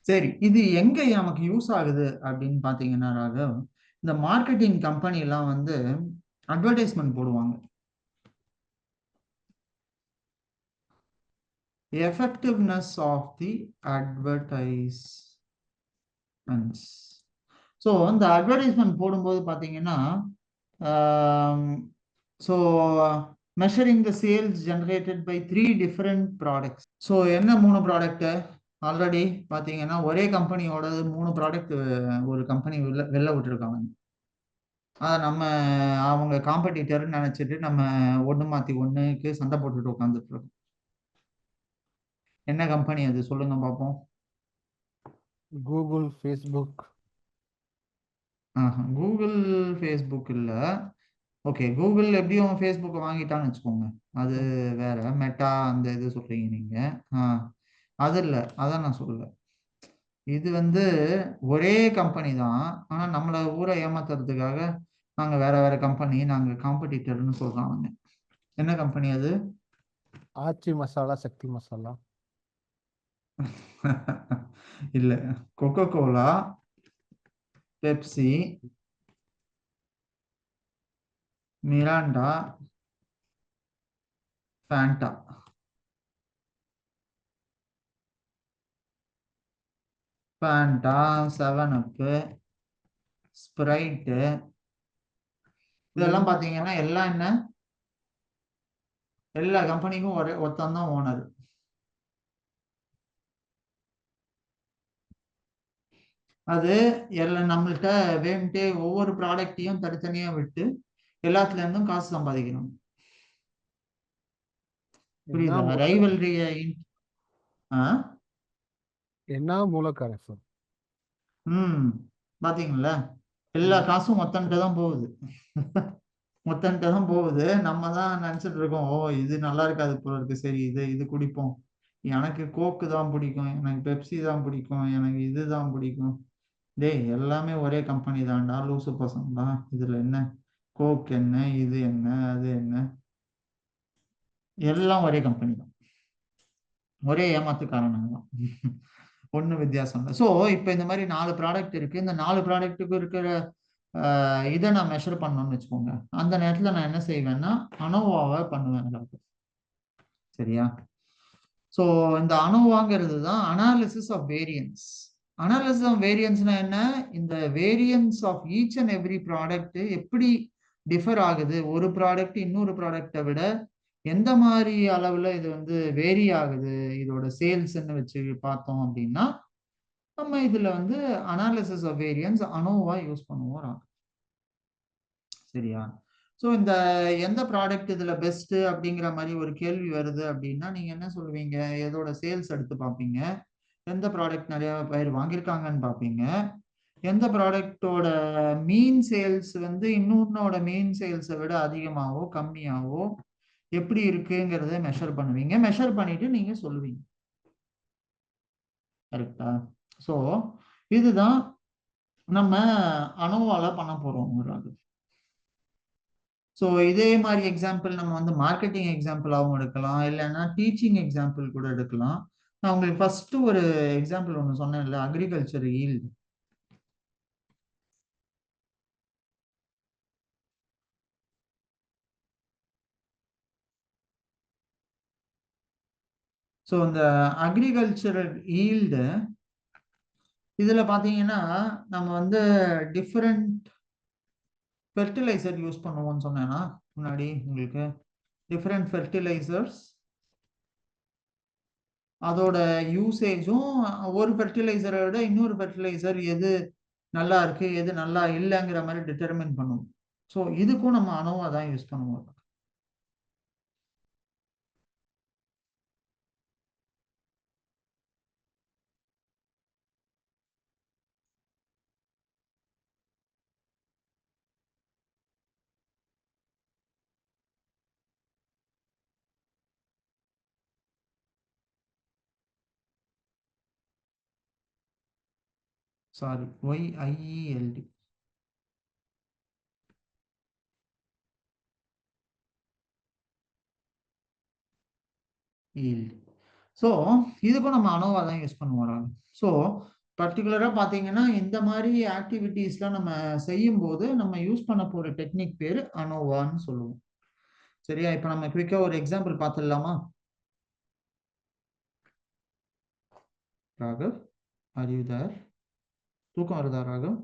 சரி, இது எங்க நமக்கு யூஸ் ஆகுது அப்படின்னு பாத்தீங்கன்னா ராகவ், இந்த மார்க்கெட்டிங் கம்பெனி எல்லாம் வந்து அட்வர்டைஸ்மெண்ட் போடுவாங்க. effectiveness of the advertisements. So இந்த அட்வர்டைஸ்மெண்ட் போடும்போது பார்த்தீங்கன்னா, so measuring the sales generated by 3 different products. So என்ன 3 ப்ராடக்ட்? ஆல்ரெடி பார்த்தீங்கன்னா ஒரே கம்பெனியோட 3 ப்ராடக்ட் ஒரு கம்பெனி வெளில விட்டுருக்காங்க. அதை நம்ம அவங்க காம்படிட்டர்னு நினைச்சிட்டு நம்ம ஒன்று மாற்றி ஒன்றுக்கு சண்டை போட்டுட்டு உட்காந்துட்டு இருக்கோம். என்ன கம்பெனி அது சொல்லுங்க பார்ப்போம். Google, Facebook. கூகுள் ஃபேஸ்புக் இல்லை. ஓகே, கூகுள் எப்படியும் ஃபேஸ்புக்கை வாங்கிட்டான்னு வச்சுக்கோங்க, அது வேற. மெட்டா அந்த இது சொல்றீங்க நீங்க. அது இல்லை, அதான் நான் சொல்லல. இது வந்து ஒரே கம்பெனி தான், ஆனா நம்மளை ஊரை ஏமாத்துறதுக்காக நாங்க வேற வேற கம்பெனி, நாங்க காம்படிட்டர்னு சொல்றாங்க. என்ன கம்பெனி அது? ஆச்சி மசாலா, சக்தி மசாலா. இல்ல, Coca Cola, Pepsi, Mirinda, Fanta. Fanta, 7up, Sprite, இதெல்லாம் பாத்தீங்கன்னா எல்லாம் என்ன, எல்லா கம்பெனிக்கும் ஒரே ஒருத்தன் தான் ஓனர். அது எல்லாம் நம்மள்கிட்ட வேணுட்டே ஒவ்வொரு ப்ராடக்டையும் தனித்தனியா விட்டு எல்லாத்துல இருந்தும் காசு சம்பாதிக்கணும். புரியுதா? ரைவல்ரிய என்ன மூலக்காரன் சார். பாத்தீங்களா, எல்லா காசும் மொத்தன்ட்டு தான் போகுது. மொத்தன்ட்டு தான் போகுது. நம்ம தான் நினைச்சிட்டு இருக்கோம், ஓ இது நல்லா இருக்காது போல இருக்கு, சரி இது குடிப்போம், எனக்கு கோக்கு தான் பிடிக்கும், எனக்கு பெப்சி தான் பிடிக்கும், எனக்கு இதுதான் பிடிக்கும். டேய், எல்லாமே ஒரே கம்பெனி தான்டா, லூசு பசங்களா. இதுல என்ன கோக் என்ன, இது என்ன, அது என்ன, எல்லாம் ஒரே கம்பெனி தான், ஒரே ஏமாத்துக்காரனாங்க தான். ஒன்றும் வித்தியாசம் இல்லை. ஸோ இப்போ இந்த மாதிரி 4 ப்ராடக்ட் இருக்கு. இந்த 4 ப்ராடக்ட்டுக்கு இருக்கிற இதை நான் மெஷர் பண்ணணும்னு வச்சுக்கோங்க. அந்த நேரத்தில் நான் என்ன செய்வேன்னா அனோவாவை பண்ணுவேன். சரியா? ஸோ இந்த அனோவாங்கிறது தான் analysis of variance. Analysis of வேரியன்ஸ்னா என்ன? இந்த variance of each and every product எப்படி டிஃபர் ஆகுது, ஒரு ப்ராடக்ட் இன்னொரு ப்ராடக்டை விட எந்த மாதிரி அளவுல இது வந்து வேரி ஆகுது, இதோட சேல்ஸ்ன்னு வச்சு பார்த்தோம் அப்படின்னா நம்ம இதுல வந்து analysis of variance ANOVA use பண்ணுவோம். சரியா? ஸோ இந்த எந்த ப்ராடக்ட் இதுல பெஸ்ட் அப்படிங்கிற மாதிரி ஒரு கேள்வி வருது அப்படின்னா நீங்க என்ன சொல்லுவீங்க? எதோட சேல்ஸ் எடுத்து பார்ப்பீங்க, எந்த ப்ராடக்ட் நிறைய பேர் வாங்கியிருக்காங்கன்னு பார்ப்பீங்க, எந்த ப்ராடக்டோட மீன் சேல்ஸ் வந்து இன்னொன்னோட மீன் சேல்ஸை விட அதிகமாகவோ கம்மியாகவோ எப்படி இருக்குங்கிறத மெஷர் பண்ணுவீங்க. மெஷர் பண்ணிட்டு நீங்க சொல்லுவீங்க. கரெக்டா? ஸோ இதுதான் நம்ம அனோவால பண்ண போறோம். ஸோ இதே மாதிரி எக்ஸாம்பிள் நம்ம வந்து மார்க்கெட்டிங் எக்ஸாம்பிளாகவும் எடுக்கலாம், இல்லைன்னா டீச்சிங் எக்ஸாம்பிள் கூட எடுக்கலாம். நான் உங்களுக்கு ஃபர்ஸ்ட் ஒரு எக்ஸாம்பிள் ஒன்று சொன்னேன்ல, அக்ரிகல்ச்சர் ஈல்டு. ஸோ இந்த அக்ரிகல்ச்சரல் ஈல்டு இதுல பாத்தீங்கன்னா நம்ம வந்து டிஃப்ரெண்ட் ஃபெர்டிலைசர் யூஸ் பண்ணுவோம்னு சொன்னேன்னா முன்னாடி உங்களுக்கு, டிஃப்ரெண்ட் ஃபெர்டிலைசர்ஸ், அதோட யூசேஜும், ஒரு ஃபெர்டிலைசரை விட இன்னொரு ஃபெர்டிலைசர் எது நல்லா இருக்கு எது நல்லா இல்லைங்கிற மாதிரி டிட்டர்மின் பண்ணுவோம். ஸோ இதுக்கும் நம்ம அனோவா தான் யூஸ் பண்ணுவோம். Sorry, YIELD. ஸோ இதுக்கும் நம்ம அனோவா தான் யூஸ் பண்ணுவோம். ஸோ பர்டிகுலரா பாத்தீங்கன்னா இந்த மாதிரி ஆக்டிவிட்டீஸ்லாம் நம்ம செய்யும் போது நம்ம யூஸ் பண்ண போற டெக்னிக் பேரு அனோவான்னு சொல்லுவோம். சரியா? இப்ப நம்ம குயிக்கா ஒரு எக்ஸாம்பிள் பார்த்துடலாமா? Raghav, are you there? தூக்கம் வருதா ராகவ்?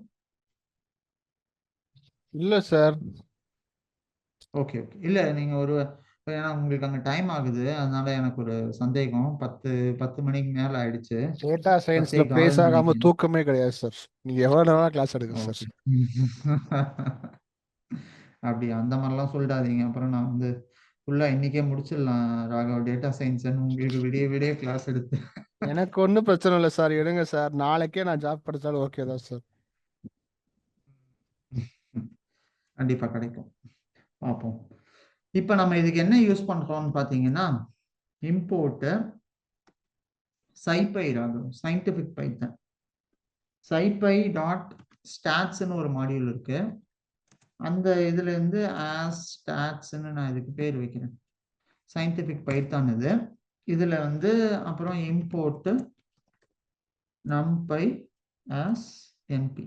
இல்ல சார். Okay okay. இல்ல நீங்க ஒரு ஏன்னா உங்களுக்கு அங்க டைம் ஆகுது, அதனால எனக்கு ஒரு சந்தேகம். 10 மணிக்கு மேல ஆயிடுச்சு. டேட்டா சயின்ஸ்ல 10:15 பிளேஸ் ஆகாம மணிக்கு. தூக்கமே கிடையாது சார். நீங்க எவ்வளவு நேரம் கிளாஸ் எடுங்க சார். ஓகே. அப்படி அந்த மாதிரிலாம் சொல்லிடாதீங்க. அப்புறம் நான் வந்து ஃபுல்லா இன்னைக்கே முடிச்சிடலாம் ராகவ் டேட்டா சயின்ஸ்ன்னு உங்களுக்கு விடிய விடிய கிளாஸ் எடுத்து. எனக்கு ஒன்றும் பிரச்சனை இல்லை சார், எடுங்க சார். நாளைக்கே நான் ஜாப் படிச்சாலும் ஓகே தான் சார். கண்டிப்பா கிடைக்கும், பார்ப்போம். இப்ப நம்ம இதுக்கு என்ன யூஸ் பண்றோம்னு பாத்தீங்கன்னா, இம்போர்ட் SciPy ராகவ், சயின்டிபிக் பைத்தன். SciPy டாட் ஸ்டாட்ஸ்ன்னு ஒரு மாடியூல் இருக்கு. அந்த இதுல இருந்து ஆஸ் ஸ்டாட்ஸ்ன்னு நான் இதுக்கு பேர் வைக்கிறேன். சயின்டிபிக் பைத்தான் இது. இதுல வந்து அப்புறம் இம்போர்ட் numpy as np,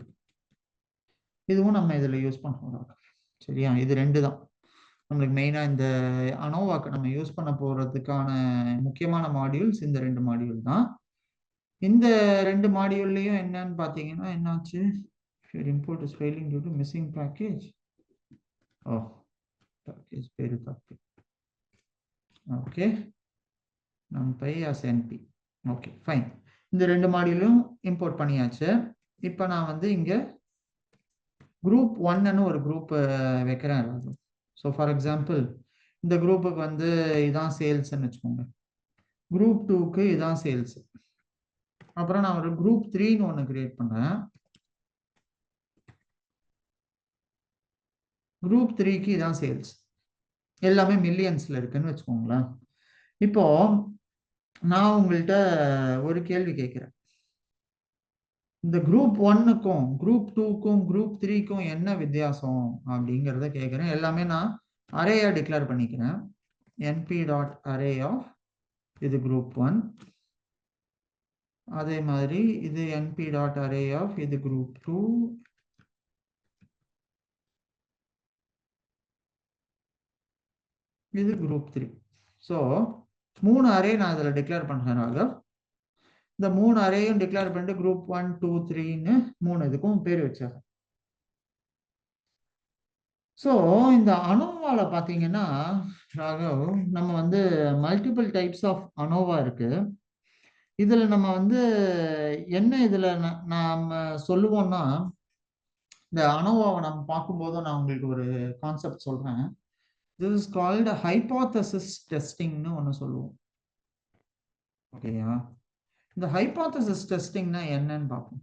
இதுவும் நம்ம இதுல யூஸ் பண்றோம். சரியா? இது ரெண்டு தான் நம்மளுக்கு மெயினா இந்த அனோவாக்கு நம்ம யூஸ் பண்ண போறதுக்கான முக்கியமான மாடியூல்ஸ். இந்த ரெண்டு மாடியூல் தான். இந்த ரெண்டு மாடியூல்லையும் என்னன்னு பாத்தீங்கன்னா, என்னாச்சு, import is failing due to missing package. ஓ, பேக்கேஜ் பேரு தப்பு. Okay, numpy as np. Okay fine. இந்த ரெண்டு மாடியூலும் இம்போர்ட் பண்ணியாச்சு. இப்போ நான் வந்து இங்க குரூப் 1ன்னு ஒரு குரூப் வைக்கிறேன். ஸோ ஃபார் எக்ஸாம்பிள் இந்த குரூப்புக்கு வந்து இதான் சேல்ஸ்ன்னு வச்சுக்கோங்க. குரூப் 2க்கு இதான் சேல்ஸ். அப்புறம் நான் ஒரு குரூப் 3ன்னு ஒன்று கிரியேட் பண்ணேன். குரூப் 3க்கு இதான் சேல்ஸ். எல்லாமே மில்லியன்ஸ்ல இருக்குன்னு வச்சுக்கோங்களேன். இப்போ நான் உங்கள்கிட்ட ஒரு கேள்வி கேட்கிறேன். இந்த குரூப் 1க்கும் குரூப் 2க்கும் குரூப் 3க்கும் என்ன வித்தியாசம் அப்படிங்கிறத கேட்கிறேன். எல்லாமே நான் அரேயா டிக்ளேர் பண்ணிக்கிறேன். np.array of இது குரூப் 1, அதே மாதிரி இது np.array of இது குரூப் 2, இது குரூப் 3. ஸோ 3 அரே நான் இதில் டிக்ளேர் பண்ணுறதுனால இந்த 3 அரேயும் டிக்ளேர் பண்ணிட்டு குரூப் 1 2 3ன்னு 3 இதுக்கும் பேர் வச்சாங்க. ஸோ இந்த அனோவால பார்த்தீங்கன்னா ராகவ், நம்ம வந்து மல்டிபிள் டைப்ஸ் ஆஃப் அனோவா இருக்கு. இதுல நம்ம வந்து என்ன இதுல நாம சொல்லுவோம்னா, இந்த அனோவாவை நம்ம பார்க்கும்போது நான் உங்களுக்கு ஒரு கான்செப்ட் சொல்றேன். திஸ் இஸ் கால்டு ஹைபோதசிஸ் டெஸ்டிங்னு ஒன்று சொல்லுவோம். ஓகேயா? இந்த ஹைபோதசிஸ் டெஸ்டிங்னா என்னன்னு பார்ப்போம்.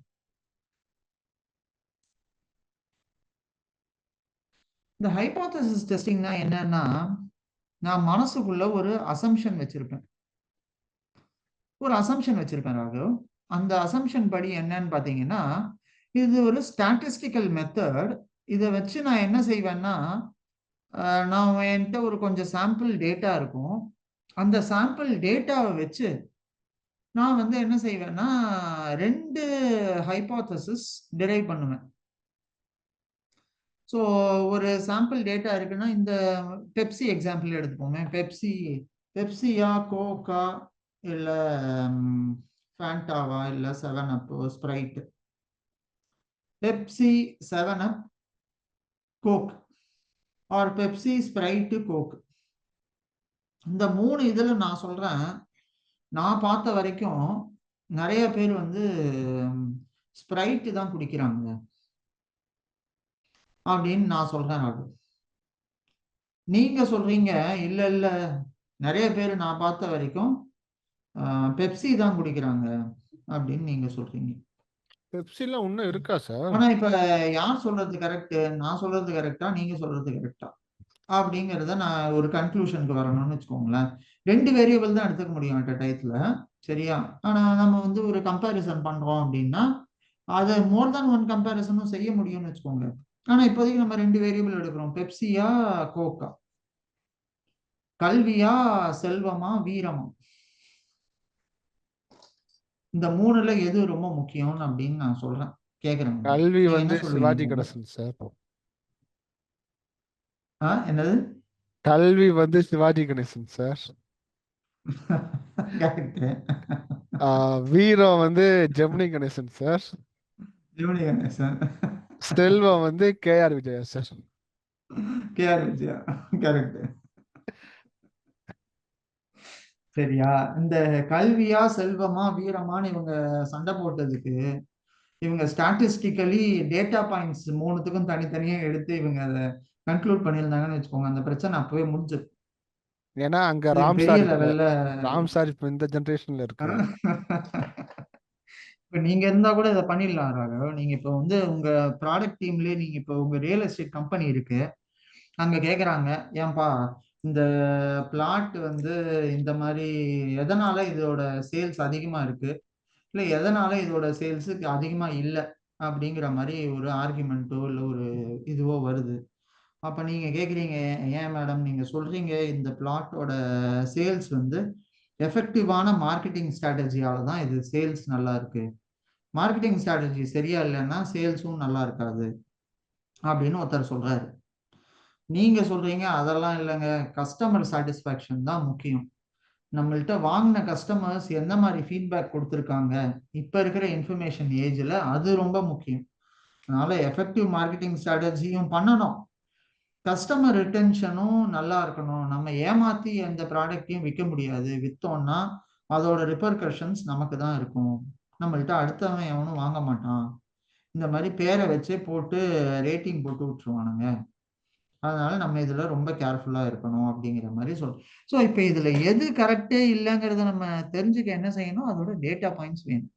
இந்த ஹைபோதசிஸ் டெஸ்டிங்னா என்னன்னா, நான் மனசுக்குள்ள ஒரு அசம்ஷன் வச்சிருப்பேன். ராகவ். அந்த அசம்ஷன் படி என்னன்னு பாத்தீங்கன்னா, இது ஒரு ஸ்டாட்டிஸ்டிக்கல் மெத்தட். இதை வச்சு நான் என்ன செய்வேன்னா, நான் என்கிட்ட ஒரு கொஞ்சம் சாம்பிள் டேட்டா இருக்கும். அந்த சாம்பிள் டேட்டாவை வச்சு நான் வந்து என்ன செய்வேன்னா 2 ஹைபோதசிஸ் டிரைவ் பண்ணுவேன். ஸோ ஒரு சாம்பிள் டேட்டா இருக்குன்னா, இந்த பெப்சி எக்ஸாம்பிள் எடுத்துப்போமே. பெப்சியா, கோக்கா, இல்லை ஃபேண்டாவா, இல்லை 7up, Sprite. Pepsi, 7up, Coke, or Pepsi, Sprite, Coke. இந்த 3 இதுல நான் சொல்றேன், நான் பார்த்த வரைக்கும் நிறைய பேர் வந்து ஸ்ப்ரைட் தான் குடிக்கிறாங்க. அப்படின்னு நான் சொல்றேன் ராகுல். நீங்க சொல்றீங்க இல்ல இல்ல, நிறைய பேர் நான் பார்த்த வரைக்கும் பெப்சி தான் குடிக்கிறாங்க அப்படின்னு நீங்க சொல்றீங்க. பெப்சிலாம் இன்னும் இருக்கா சார்? ஆனா இப்ப யார் சொல்றது கரெக்ட்? நான் சொல்றது கரெக்டா, நீங்க சொல்றது கரெக்டா அப்படிங்கிறத நான் ஒரு கன்க்ளூஷனுக்கு வரணும்னு வச்சுக்கோங்களேன். 2 வேரியபிள் தான் எடுத்துக்க முடியும் அட் டயத்துல, சரியா? ஆனா நம்ம வந்து ஒரு கம்பேரிசன் பண்றோம் அப்படின்னா அதை மோர் தேன் ஒன் கம்பேரிசனும் செய்ய முடியும்னு வச்சுக்கோங்க. ஆனா இப்போதைக்கு நம்ம 2 வேரியபிள் எடுக்கிறோம், பெப்சியா கோக்கா, கல்வியா செல்வமா வீரமா, இந்த 3ல எது ரொம்ப முக்கியம் அப்படின்னு நான் சொல்றேன், கேக்குறேன். கல்வி நீங்க என்ன வந்து சொல்லுவீங்க சிவாஜி இப்போ? கணேசன் சார். என்னது? கல்வி வந்து சிவாஜி கணேசன் சார். கரெக்ட். வீரம் வந்து ஜெமினி கணேசன் சார். ஜெமினி கணேசன். செல்வம் வந்து K R Vijaya sir. K R Vijaya. Correct. சரியா? இந்த கல்வியா செல்வமா வீரமான்னு இவங்க சண்டை போட்டதுக்கு இவங்க ஸ்டாட்டிஸ்டிக்கலி டேட்டா பாயிண்ட்ஸ் 3த்துக்கும் தனித்தனியா எடுத்து இவங்க அதை கன்க்ளூட் பண்ணியிருந்தாங்கன்னு வச்சுக்கோங்க, அந்த பிரச்சனை அப்பவே முடிஞ்சது. ஏன்னா அங்க இதுக்கு ராம் பெரிய சார் இல்ல. லெவல்ல ராம் சார் இப்ப இந்த ஜெனரேஷன்ல இருக்காரு. இப்ப நீங்க இருந்தா கூட இதை பண்ணிடலாம் ராகவ். நீங்க இப்ப வந்து உங்க ப்ராடக்ட் டீம்லயே நீங்க இப்ப உங்க ரியல் எஸ்டேட் கம்பெனி இருக்கு, அங்க கேக்குறாங்க, ஏன்பா இந்த பிளாட் வந்து இந்த மாதிரி எதனால இதோட சேல்ஸ் அதிகமா இருக்கு, இல்ல எதனால இதோட சேல்ஸுக்கு அதிகமா இல்லை அப்படிங்கிற மாதிரி ஒரு ஆர்குமெண்ட்டோ இல்லை ஒரு இதுவோ வருது. அப்ப நீங்க கேக்குறீங்க, ஏன் மேடம் நீங்க சொல்றீங்க இந்த பிளாட்டோட சேல்ஸ் வந்து எஃபெக்டிவான மார்க்கெட்டிங் ஸ்ட்ராட்டஜியால தான் இது சேல்ஸ் நல்லா இருக்கு, மார்க்கெட்டிங் ஸ்ட்ராட்டஜி சரியா இல்லைன்னா சேல்ஸும் நல்லா இருக்காது அப்படின்னு ஒருத்தர் சொல்றாரு. நீங்க சொல்றீங்க அதெல்லாம் இல்லைங்க, கஸ்டமர் சாட்டிஸ்ஃபேக்ஷன் தான் முக்கியம், நம்மள்ட்ட வாங்கின கஸ்டமர்ஸ் எந்த மாதிரி ஃபீட்பேக் கொடுத்துருக்காங்க இப்ப இருக்கிற இன்ஃபர்மேஷன் ஏஜ்ல, அது ரொம்ப முக்கியம். அதனால எஃபெக்டிவ் மார்க்கெட்டிங் ஸ்ட்ராட்டஜியும் பண்ணணும், கஸ்டமர் ரிட்டென்ஷனும் நல்லா இருக்கணும். நம்ம ஏமாத்தி எந்த ப்ராடக்டையும் விற்க முடியாது, வித்தோம்னா அதோட ரிப்பர்கஷன்ஸ் நமக்கு தான் இருக்கும், நம்மள்ட்ட அடுத்தவன் எவனும் வாங்க மாட்டான், இந்த மாதிரி பேரை வச்சே போட்டு ரேட்டிங் போட்டு விட்டுருவானுங்க, அதனால நம்ம இதுல ரொம்ப கேர்ஃபுல்லா இருக்கணும் அப்படிங்கிற மாதிரி சொல்றோம். ஸோ இப்போ இதுல எது கரெக்டே இல்லைங்கிறத நம்ம தெரிஞ்சுக்க என்ன செய்யணும், அதோட டேட்டா பாயிண்ட்ஸ் வேணும்.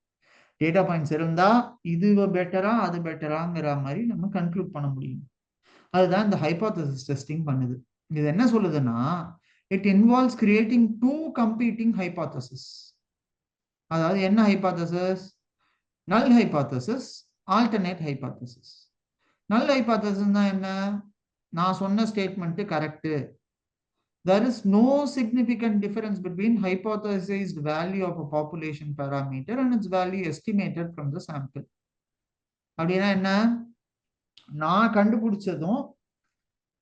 டேட்டா பாயிண்ட்ஸ் இருந்தா இது பெட்டரா அது பெட்டராங்கிற மாதிரி நம்ம கன்க்ளூட் பண்ண முடியும். அதுதான் இந்த ஹைபோதசிஸ் டெஸ்டிங் பண்ணுது. இது என்ன சொல்லுதுன்னா, it involves creating 2 competing hypothesis. அதாவது என்ன ஹைபோதசிஸ்? நல் ஹைபோதசிஸ், ஆல்டர்னேட் ஹைபோதசிஸ். நல் ஹைபோதசிஸ் தான் என்ன? நான் சொன்ன statement correct, there is no significant difference between hypothesized value of a population parameter and its value estimated from the sample. அப்படின்னா என்ன? நான் கண்டுபிடிச்சதும்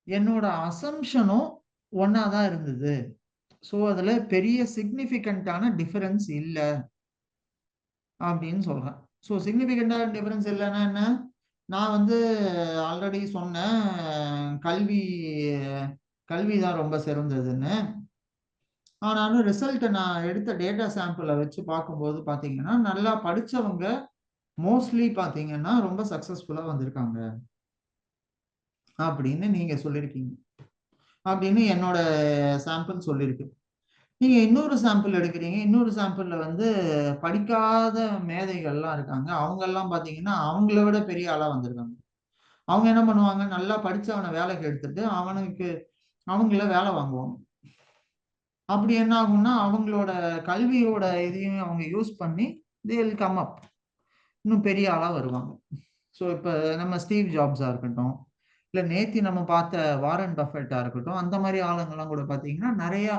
என்னோட அசம்ஷனும் ஒன்னா தான் இருந்தது, ஸோ அதுல பெரிய சிக்னிஃபிகண்டான டிஃபரன்ஸ் இல்லை அப்படின்னு சொல்றேன். ஸோ சிக்னிஃபிகண்டான டிஃபரன்ஸ் இல்லைன்னா என்ன? நான் வந்து ஆல்ரெடி சொன்னேன், கல்வி கல்வி தான் ரொம்ப சிறந்ததுன்னு. ஆனாலும் ரிசல்ட்டை நான் எடுத்த டேட்டா சாம்பிளை வச்சு பார்க்கும்போது பார்த்தீங்கன்னா நல்லா படிச்சவங்க மோஸ்ட்லி பார்த்தீங்கன்னா ரொம்ப சக்சஸ்ஃபுல்லா வந்திருக்காங்க அப்படின்னு நீங்க சொல்லியிருக்கீங்க, அப்படின்னு என்னோட சாம்பிள் சொல்லியிருக்கு. நீங்க இன்னொரு சாம்பிள் எடுக்கிறீங்க, இன்னொரு சாம்பிள்ல வந்து படிக்காத மேதைகள்லாம் இருக்காங்க, அவங்க எல்லாம் பாத்தீங்கன்னா அவங்கள விட பெரிய ஆளா வந்திருக்காங்க. அவங்க என்ன பண்ணுவாங்க, நல்லா படிச்சவனை வேலைக்கு எடுத்துட்டு அவனுக்கு அவங்கள வேலை வாங்குவாங்க. அப்படி என்ன ஆகும்னா அவங்களோட கல்வியோட இதையும் அவங்க யூஸ் பண்ணி they will come up, இன்னும் பெரிய ஆளா வருவாங்க. ஸோ இப்போ நம்ம ஸ்டீவ் ஜாப்ஸா இருக்கட்டும், இல்லை நேத்தி நம்ம பார்த்த வாரன் பஃபெட்டா இருக்கட்டும், அந்த மாதிரி ஆளுங்கெல்லாம் கூட பார்த்தீங்கன்னா நிறைய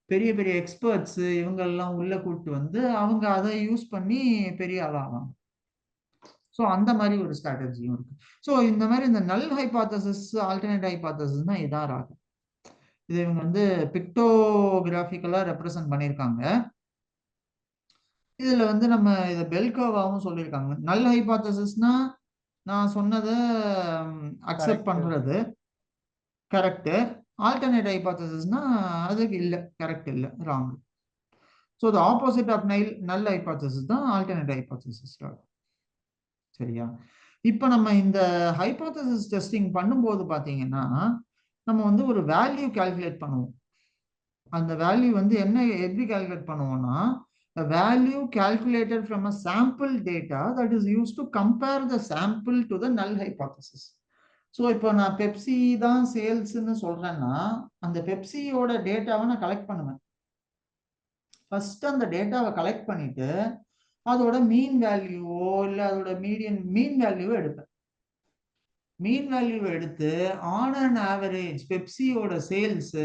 பெரிய பெரிய எக்ஸ்பர்ட்ஸ் இவங்கெல்லாம் உள்ள கூப்பிட்டு வந்து அவங்க அதை யூஸ் பண்ணி பெரிய ஆளாவாங்க. ஸோ அந்த மாதிரி ஒரு ஸ்ட்ராட்டஜியும் இருக்கு. ஸோ இந்த மாதிரி இந்த நல் ஹைபாத்தசிஸ் ஆல்டர்னேட் ஹைபாத்தசிஸ் தான் இதான் ராகும். இது இவங்க வந்து பிக்டோகிராஃபிக்கலா ரெப்ரசன்ட் பண்ணியிருக்காங்க. இதுல வந்து நம்ம இதை பெல்கோவாவும் சொல்லியிருக்காங்க. நல் ஹைபாத்தசிஸ்னா நான் சொன்னதை அக்செப்ட் பண்றது கரெக்ட், ஆல்டர்னேட் ஹைபாத்தசிஸ்னா அதுக்கு இல்லை, கரெக்ட் இல்லை, wrong. So the opposite of null hypothesis தான் ஆல்டர்னேட் ஹைபாத்தசிஸ். சரியா? இப்போ நம்ம இந்த ஹைபோதசிஸ் டெஸ்டிங் பண்ணும்போது பார்த்தீங்கன்னா நம்ம வந்து ஒரு வேல்யூ கால்குலேட் பண்ணுவோம். அந்த வேல்யூ வந்து என்ன எப்படி கால்குலேட் பண்ணுவோம்னா a value calculated from a sample data that is used to compare the sample to the null hypothesis. So இப்போ நான் பெப்சி தான் சேல்ஸ்ன்னு சொல்றேன்னா அந்த பெப்சியோட டேட்டாவை நான் கலெக்ட் பண்ணுவேன். ஃபர்ஸ்ட் அந்த டேட்டாவை கலெக்ட் பண்ணிட்டு அதோட மீன் வேல்யூவோ இல்லை அதோட மீன் வேல்யூவோ எடுப்பேன். மீன் வேல்யூவை எடுத்து ஆன் அண்ட் ஆவரேஜ் பெப்சியோட சேல்ஸ்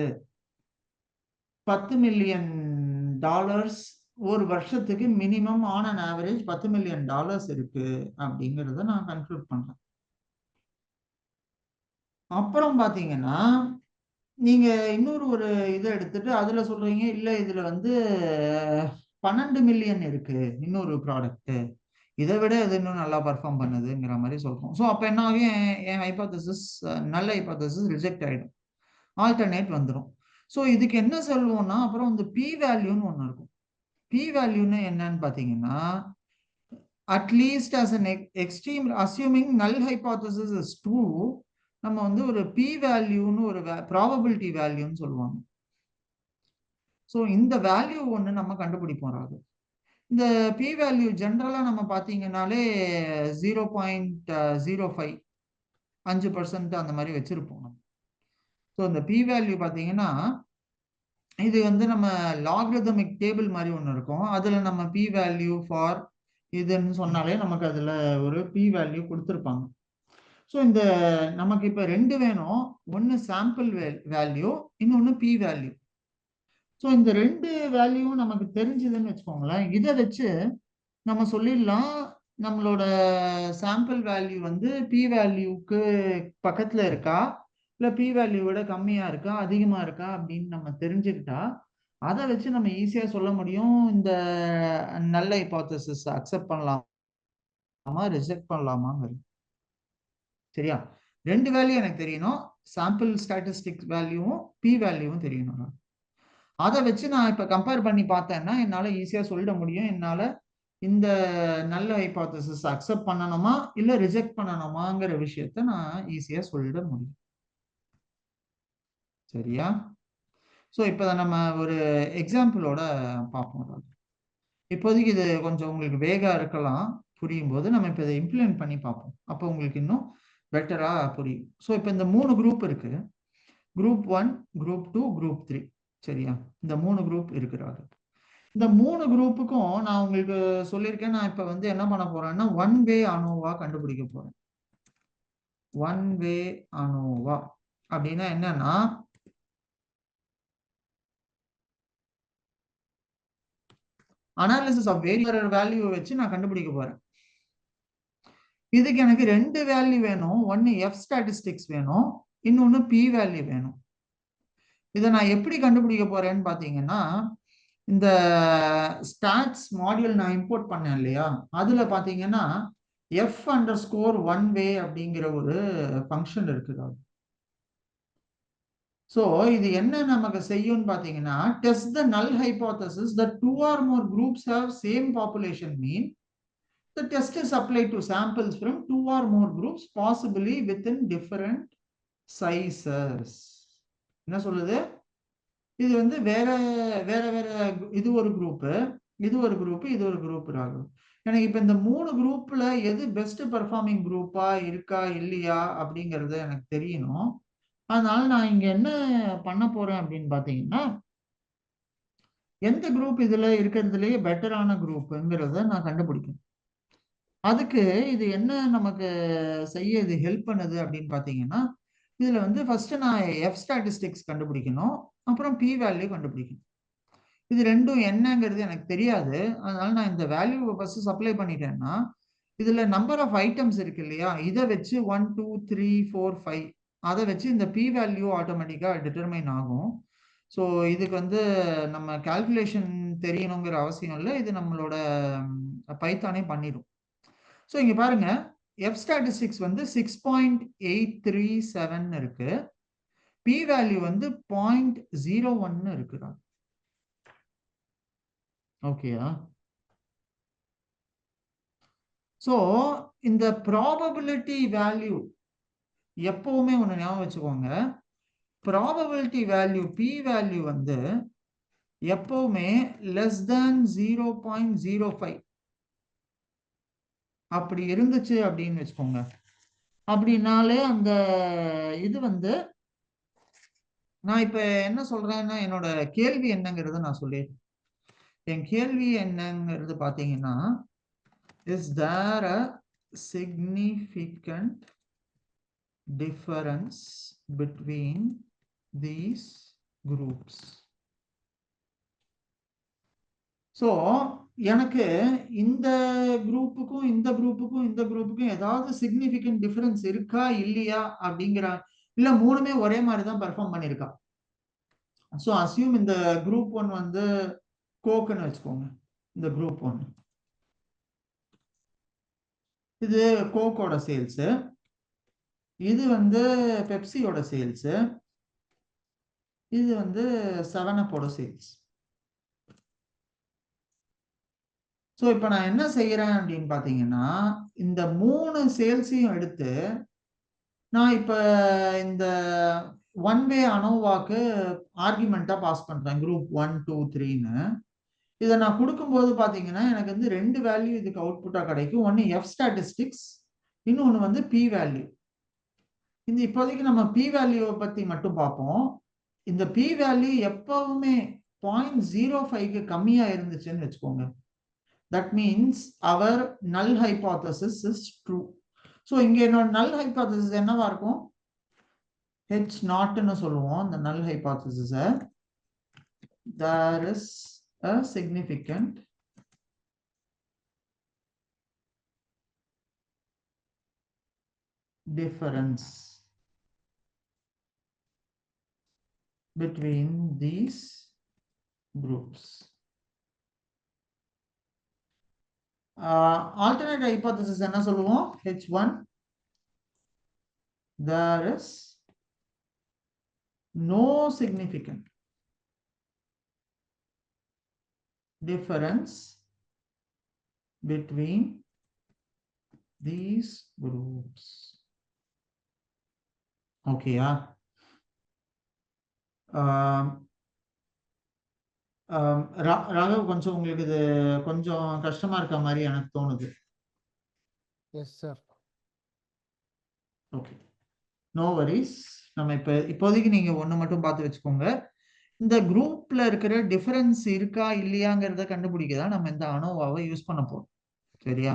$10 மில்லியன் ஒரு வருஷத்துக்கு minimum on an average $10 million இருக்கு அப்படிங்கிறத நான் கன்க்ளூட் பண்றேன். அப்புறம் பாத்தீங்கன்னா நீங்க இன்னொரு ஒரு இதை எடுத்துட்டு அதுல சொல்றீங்க இல்ல இதுல வந்து 12 மில்லியன் இருக்கு இன்னொரு ப்ராடக்ட், இதை விட இது இன்னும் நல்லா பர்ஃபார்ம் பண்ணுதுங்கிற மாதிரி சொல்றோம். ஸோ அப்போ என்ன ஆகும், என் ஹைபோதசிஸ் நல்ல ஹைபோதசிஸ் ரிஜெக்ட் ஆயிடும், ஆல்டர்னேட் வந்துடும். ஸோ இதுக்கு என்ன சொல்லுவோம்னா அப்புறம் இந்த பி வேல்யூன்னு ஒன்று இருக்கும். பி வேல்யூன்னு என்னன்னு பார்த்தீங்கன்னா at least as an extreme assuming null hypothesis is true, நம்ம வந்து ஒரு பி வேல்யூன்னு ஒரு ப்ராபபிலிட்டி வேல்யூன்னு சொல்லுவாங்க. ஸோ இந்த வேல்யூ ஒன்று நம்ம கண்டுபிடிப்போம். ராகு இந்த பி வேல்யூ ஜென்ரலா நம்ம பார்த்தீங்கன்னாலே 0.05 5% அந்த மாதிரி வச்சிருப்போம் நம்ம. ஸோ இந்த பி வேல்யூ பார்த்தீங்கன்னா இது வந்து நம்ம லாகரிதமிக் டேபிள் மாதிரி ஒன்று இருக்கும். அதில் நம்ம பி வேல்யூ ஃபார் இதுன்னு சொன்னாலே நமக்கு அதில் ஒரு பி வேல்யூ கொடுத்துருப்பாங்க. ஸோ இந்த நமக்கு இப்போ ரெண்டு வேணும், ஒன்று சாம்பிள் வேல்யூ, இன்னொன்று பி வேல்யூ. ஸோ இந்த ரெண்டு வேல்யூவும் நமக்கு தெரிஞ்சதுன்னு வச்சுக்கோங்களேன். இதை வச்சு நம்ம சொல்லிடலாம் நம்மளோட சாம்பிள் வேல்யூ வந்து பி வேல்யூக்கு பக்கத்துல இருக்கா இல்லை பி வேல்யூ விட கம்மியா இருக்கா அதிகமா இருக்கா அப்படின்னு நம்ம தெரிஞ்சுக்கிட்டா அதை வச்சு நம்ம ஈஸியா சொல்ல முடியும் இந்த நல்ல ஹைபோதசிஸ் அக்செப்ட் பண்ணலாமா ரிஜெக்ட் பண்ணலாமாங்கிறது. சரியா, ரெண்டு வேல்யூ எனக்கு தெரியணும், சாம்பிள் ஸ்டாட்டிஸ்டிக்ஸ் வேல்யூவும் பி வேல்யூவும் தெரியணும். அதை வச்சு நான் இப்ப கம்பேர் பண்ணி பார்த்தேன்னா என்னால ஈஸியா சொல்லிட முடியும், என்னால இந்த நல்ல ஹைபோதசிஸ் அக்செப்ட் பண்ணணுமா இல்ல ரிஜெக்ட் பண்ணணுமாங்கிற விஷயத்த நான் ஈஸியா சொல்லிட முடியும். சரியா, ஸோ இப்போ நம்ம ஒரு எக்ஸாம்பிளோட பார்ப்போம். இப்போதைக்கு இது கொஞ்சம் உங்களுக்கு வேகா இருக்கலாம், புரியும் போது நம்ம இப்போ இதை இம்ப்ளிமெண்ட் பண்ணி பார்ப்போம், அப்போ உங்களுக்கு இன்னும் பெட்டரா புரியும். ஸோ இப்போ இந்த 3 குரூப் இருக்கு, குரூப் 1, குரூப் 2, குரூப் 3. சரியா, இந்த 3 குரூப் இருக்கிறாங்க. இந்த 3 குரூப்புக்கும் நான் உங்களுக்கு சொல்லியிருக்கேன், நான் இப்ப வந்து என்ன பண்ண போறேன்னா ஒன் வே அனோவா கண்டுபிடிக்க போறேன். ஒன் வே அனோவா அப்படின்னா என்னன்னா அனாலிசிஸ் ஆஃப் வேரியர் வேல்யூ வச்சு நான் கண்டுபிடிக்க போறேன். இதுக்கு எனக்கு ரெண்டு வேல்யூ வேணும், ஒன்னு எஃப் ஸ்டாட்டிஸ்டிக்ஸ் வேணும், இன்னொன்னு பி வேல்யூ வேணும். இதை நான் எப்படி கண்டுபிடிக்க போறேன்னு பாத்தீங்கன்னா இந்த ஸ்டாட்ஸ் மாடியூல் நான் இம்போர்ட் பண்ணேன் இல்லையா, அதுல பாத்தீங்கன்னா f_1 way அப்படிங்கிற ஒரு ஃபங்க்ஷன் இருக்குது. ஸோ இது என்ன நமக்கு செய்யும்னு பாத்தீங்கன்னா டெஸ்ட் த நல் hypothesis that 2 or more groups have same population mean. The test is applied to samples from 2 or more groups possibly within different sizes. என்ன சொல்லுது, இது வந்து வேற வேற வேற, இது ஒரு குரூப், இது ஒரு குரூப், இது ஒரு குரூப் ஆகும். எனக்கு இப்ப இந்த 3 குரூப்ல எது பெஸ்ட் பெர்ஃபார்மிங் குரூப்பா இருக்கா இல்லையா அப்படிங்கறது எனக்கு தெரியணும். அதனால நான் இங்க என்ன பண்ண போறேன் அப்படின்னு பாத்தீங்கன்னா எந்த குரூப் இதுல இருக்கிறதுலயே பெட்டரான குரூப்ங்கிறத நான் கண்டுபிடிக்கணும். அதுக்கு இது என்ன நமக்கு செய்ய இது ஹெல்ப் பண்ணுது அப்படின்னு பாத்தீங்கன்னா இதுல வந்து ஃபர்ஸ்ட் நான் எஃப் ஸ்டாட்டிஸ்டிக்ஸ் கண்டுபிடிக்கணும், அப்புறம் பி வேல்யூ கண்டுபிடிக்கணும். இது ரெண்டும் என்னங்கிறது எனக்கு தெரியாது, அதனால நான் இந்த வேல்யூவை ஃபர்ஸ்ட் சப்ளை பண்ணிட்டேன்னா இதுல நம்பர் ஆஃப் ஐட்டம்ஸ் இருக்கு இல்லையா, இதை வச்சு 1 2 3 4 5 அதை வச்சு இந்த பி வேல்யூ ஆட்டோமேட்டிக்கா டிட்டர்மைன் ஆகும். ஸோ இதுக்கு வந்து நம்ம கால்குலேஷன் தெரியணுங்கிற அவசியம் இல்லை, இது நம்மளோட பைத்தானே பண்ணிடும். ஸோ இங்க பாருங்க எஃப் ஸ்டாட்டிஸ்டிக்ஸ் வந்து 6.837 இருக்கு, பி வேல்யூ வந்து 0.01 இருக்குதா. ஓகேயா, ஸோ இந்த ப்ராபபிலிட்டி வேல்யூ எப்பவுமே ஒன்று ஞாபகம் வச்சுக்கோங்க. ப்ராபபிலிட்டி வேல்யூ பி வேல்யூ வந்து எப்பவுமே லெஸ் தேன் 0.05 அப்படி இருந்துச்சு அப்படின்னு வச்சுக்கோங்க. அப்படின்னாலே அந்த இது வந்து நான் இப்ப என்ன சொல்றேன்னா என்னோட கேள்வி என்னங்கிறத நான் சொல்லிடுறேன். என் கேள்வி என்னங்கிறது பாத்தீங்கன்னா, is there a significant difference between these groups? So எனக்கு இந்த குரூப்புக்கும் இந்த குரூப்புக்கும் இந்த குரூப்புக்கும் ஏதாவது சிக்னிஃபிகண்ட் டிஃபரன்ஸ் இருக்கா இல்லையா அப்படிங்கிற, இல்ல மூணுமே ஒரே மாதிரி தான் பெர்ஃபார்ம் பண்ணியிருக்கா. ஸோ அசியூம் இந்த குரூப் 1 வந்து கோக்குன்னு வச்சுக்கோங்க. இந்த குரூப் 1 இது கோக்கோட சேல்ஸ், இது வந்து பெப்சியோட சேல்ஸ், இது வந்து 7அப்போட சேல்ஸ். ஸோ இப்போ நான் என்ன செய்யறேன் அப்படின்னு பார்த்தீங்கன்னா, இந்த 3 சேல்ஸையும் எடுத்து நான் இப்ப இந்த ஒன் வே அனோவாக்கு ஆர்குமெண்டா பாஸ் பண்றேன். குரூப் 1 2 3ன்னு இதை நான் கொடுக்கும்போது பாத்தீங்கன்னா எனக்கு வந்து 2 வேல்யூ இதுக்கு அவுட்புட்டா கிடைக்கும். ஒன்னு எஃப் ஸ்டாட்டிஸ்டிக்ஸ், இன்னொன்னு வந்து பி வேல்யூ. இந்த இப்போதைக்கு நம்ம பி வேல்யூவை பத்தி மட்டும் பார்ப்போம். இந்த பி வேல்யூ எப்பவுமே 0.05க்கு கம்மியா இருந்துச்சுன்னு வச்சுக்கோங்க, தட் மீன்ஸ் அவர் நல் ஹைபோதசிஸ் இஸ் ட்ரூ. ஸோ இங்க என்னோட நல் ஹைபோதசிஸ் என்னவா இருக்கும்? H நாட்னு சொல்லுவோம். இந்த நல் hypothesis there is a significant difference between these groups. Alternate hypothesis என்ன சொல்லுவோம்? H1 there is no significant difference between these groups. Okay, Raghav, கொஞ்சம் உங்களுக்கு இது கொஞ்சம் கஷ்டமா இருக்க மாதிரி எனக்கு தோணுது. Yes sir. Okay, no worries. நம்ம இப்போதைக்கு நீங்க ஒண்ணு மட்டும் பார்த்து வச்சுக்கோங்க. இந்த குரூப்ல இருக்கிற டிஃபரன்ஸ் இருக்கா இல்லையாங்கிறத கண்டுபிடிக்கதான் நம்ம இந்த அனோவாவை யூஸ் பண்ண போறோம். சரியா?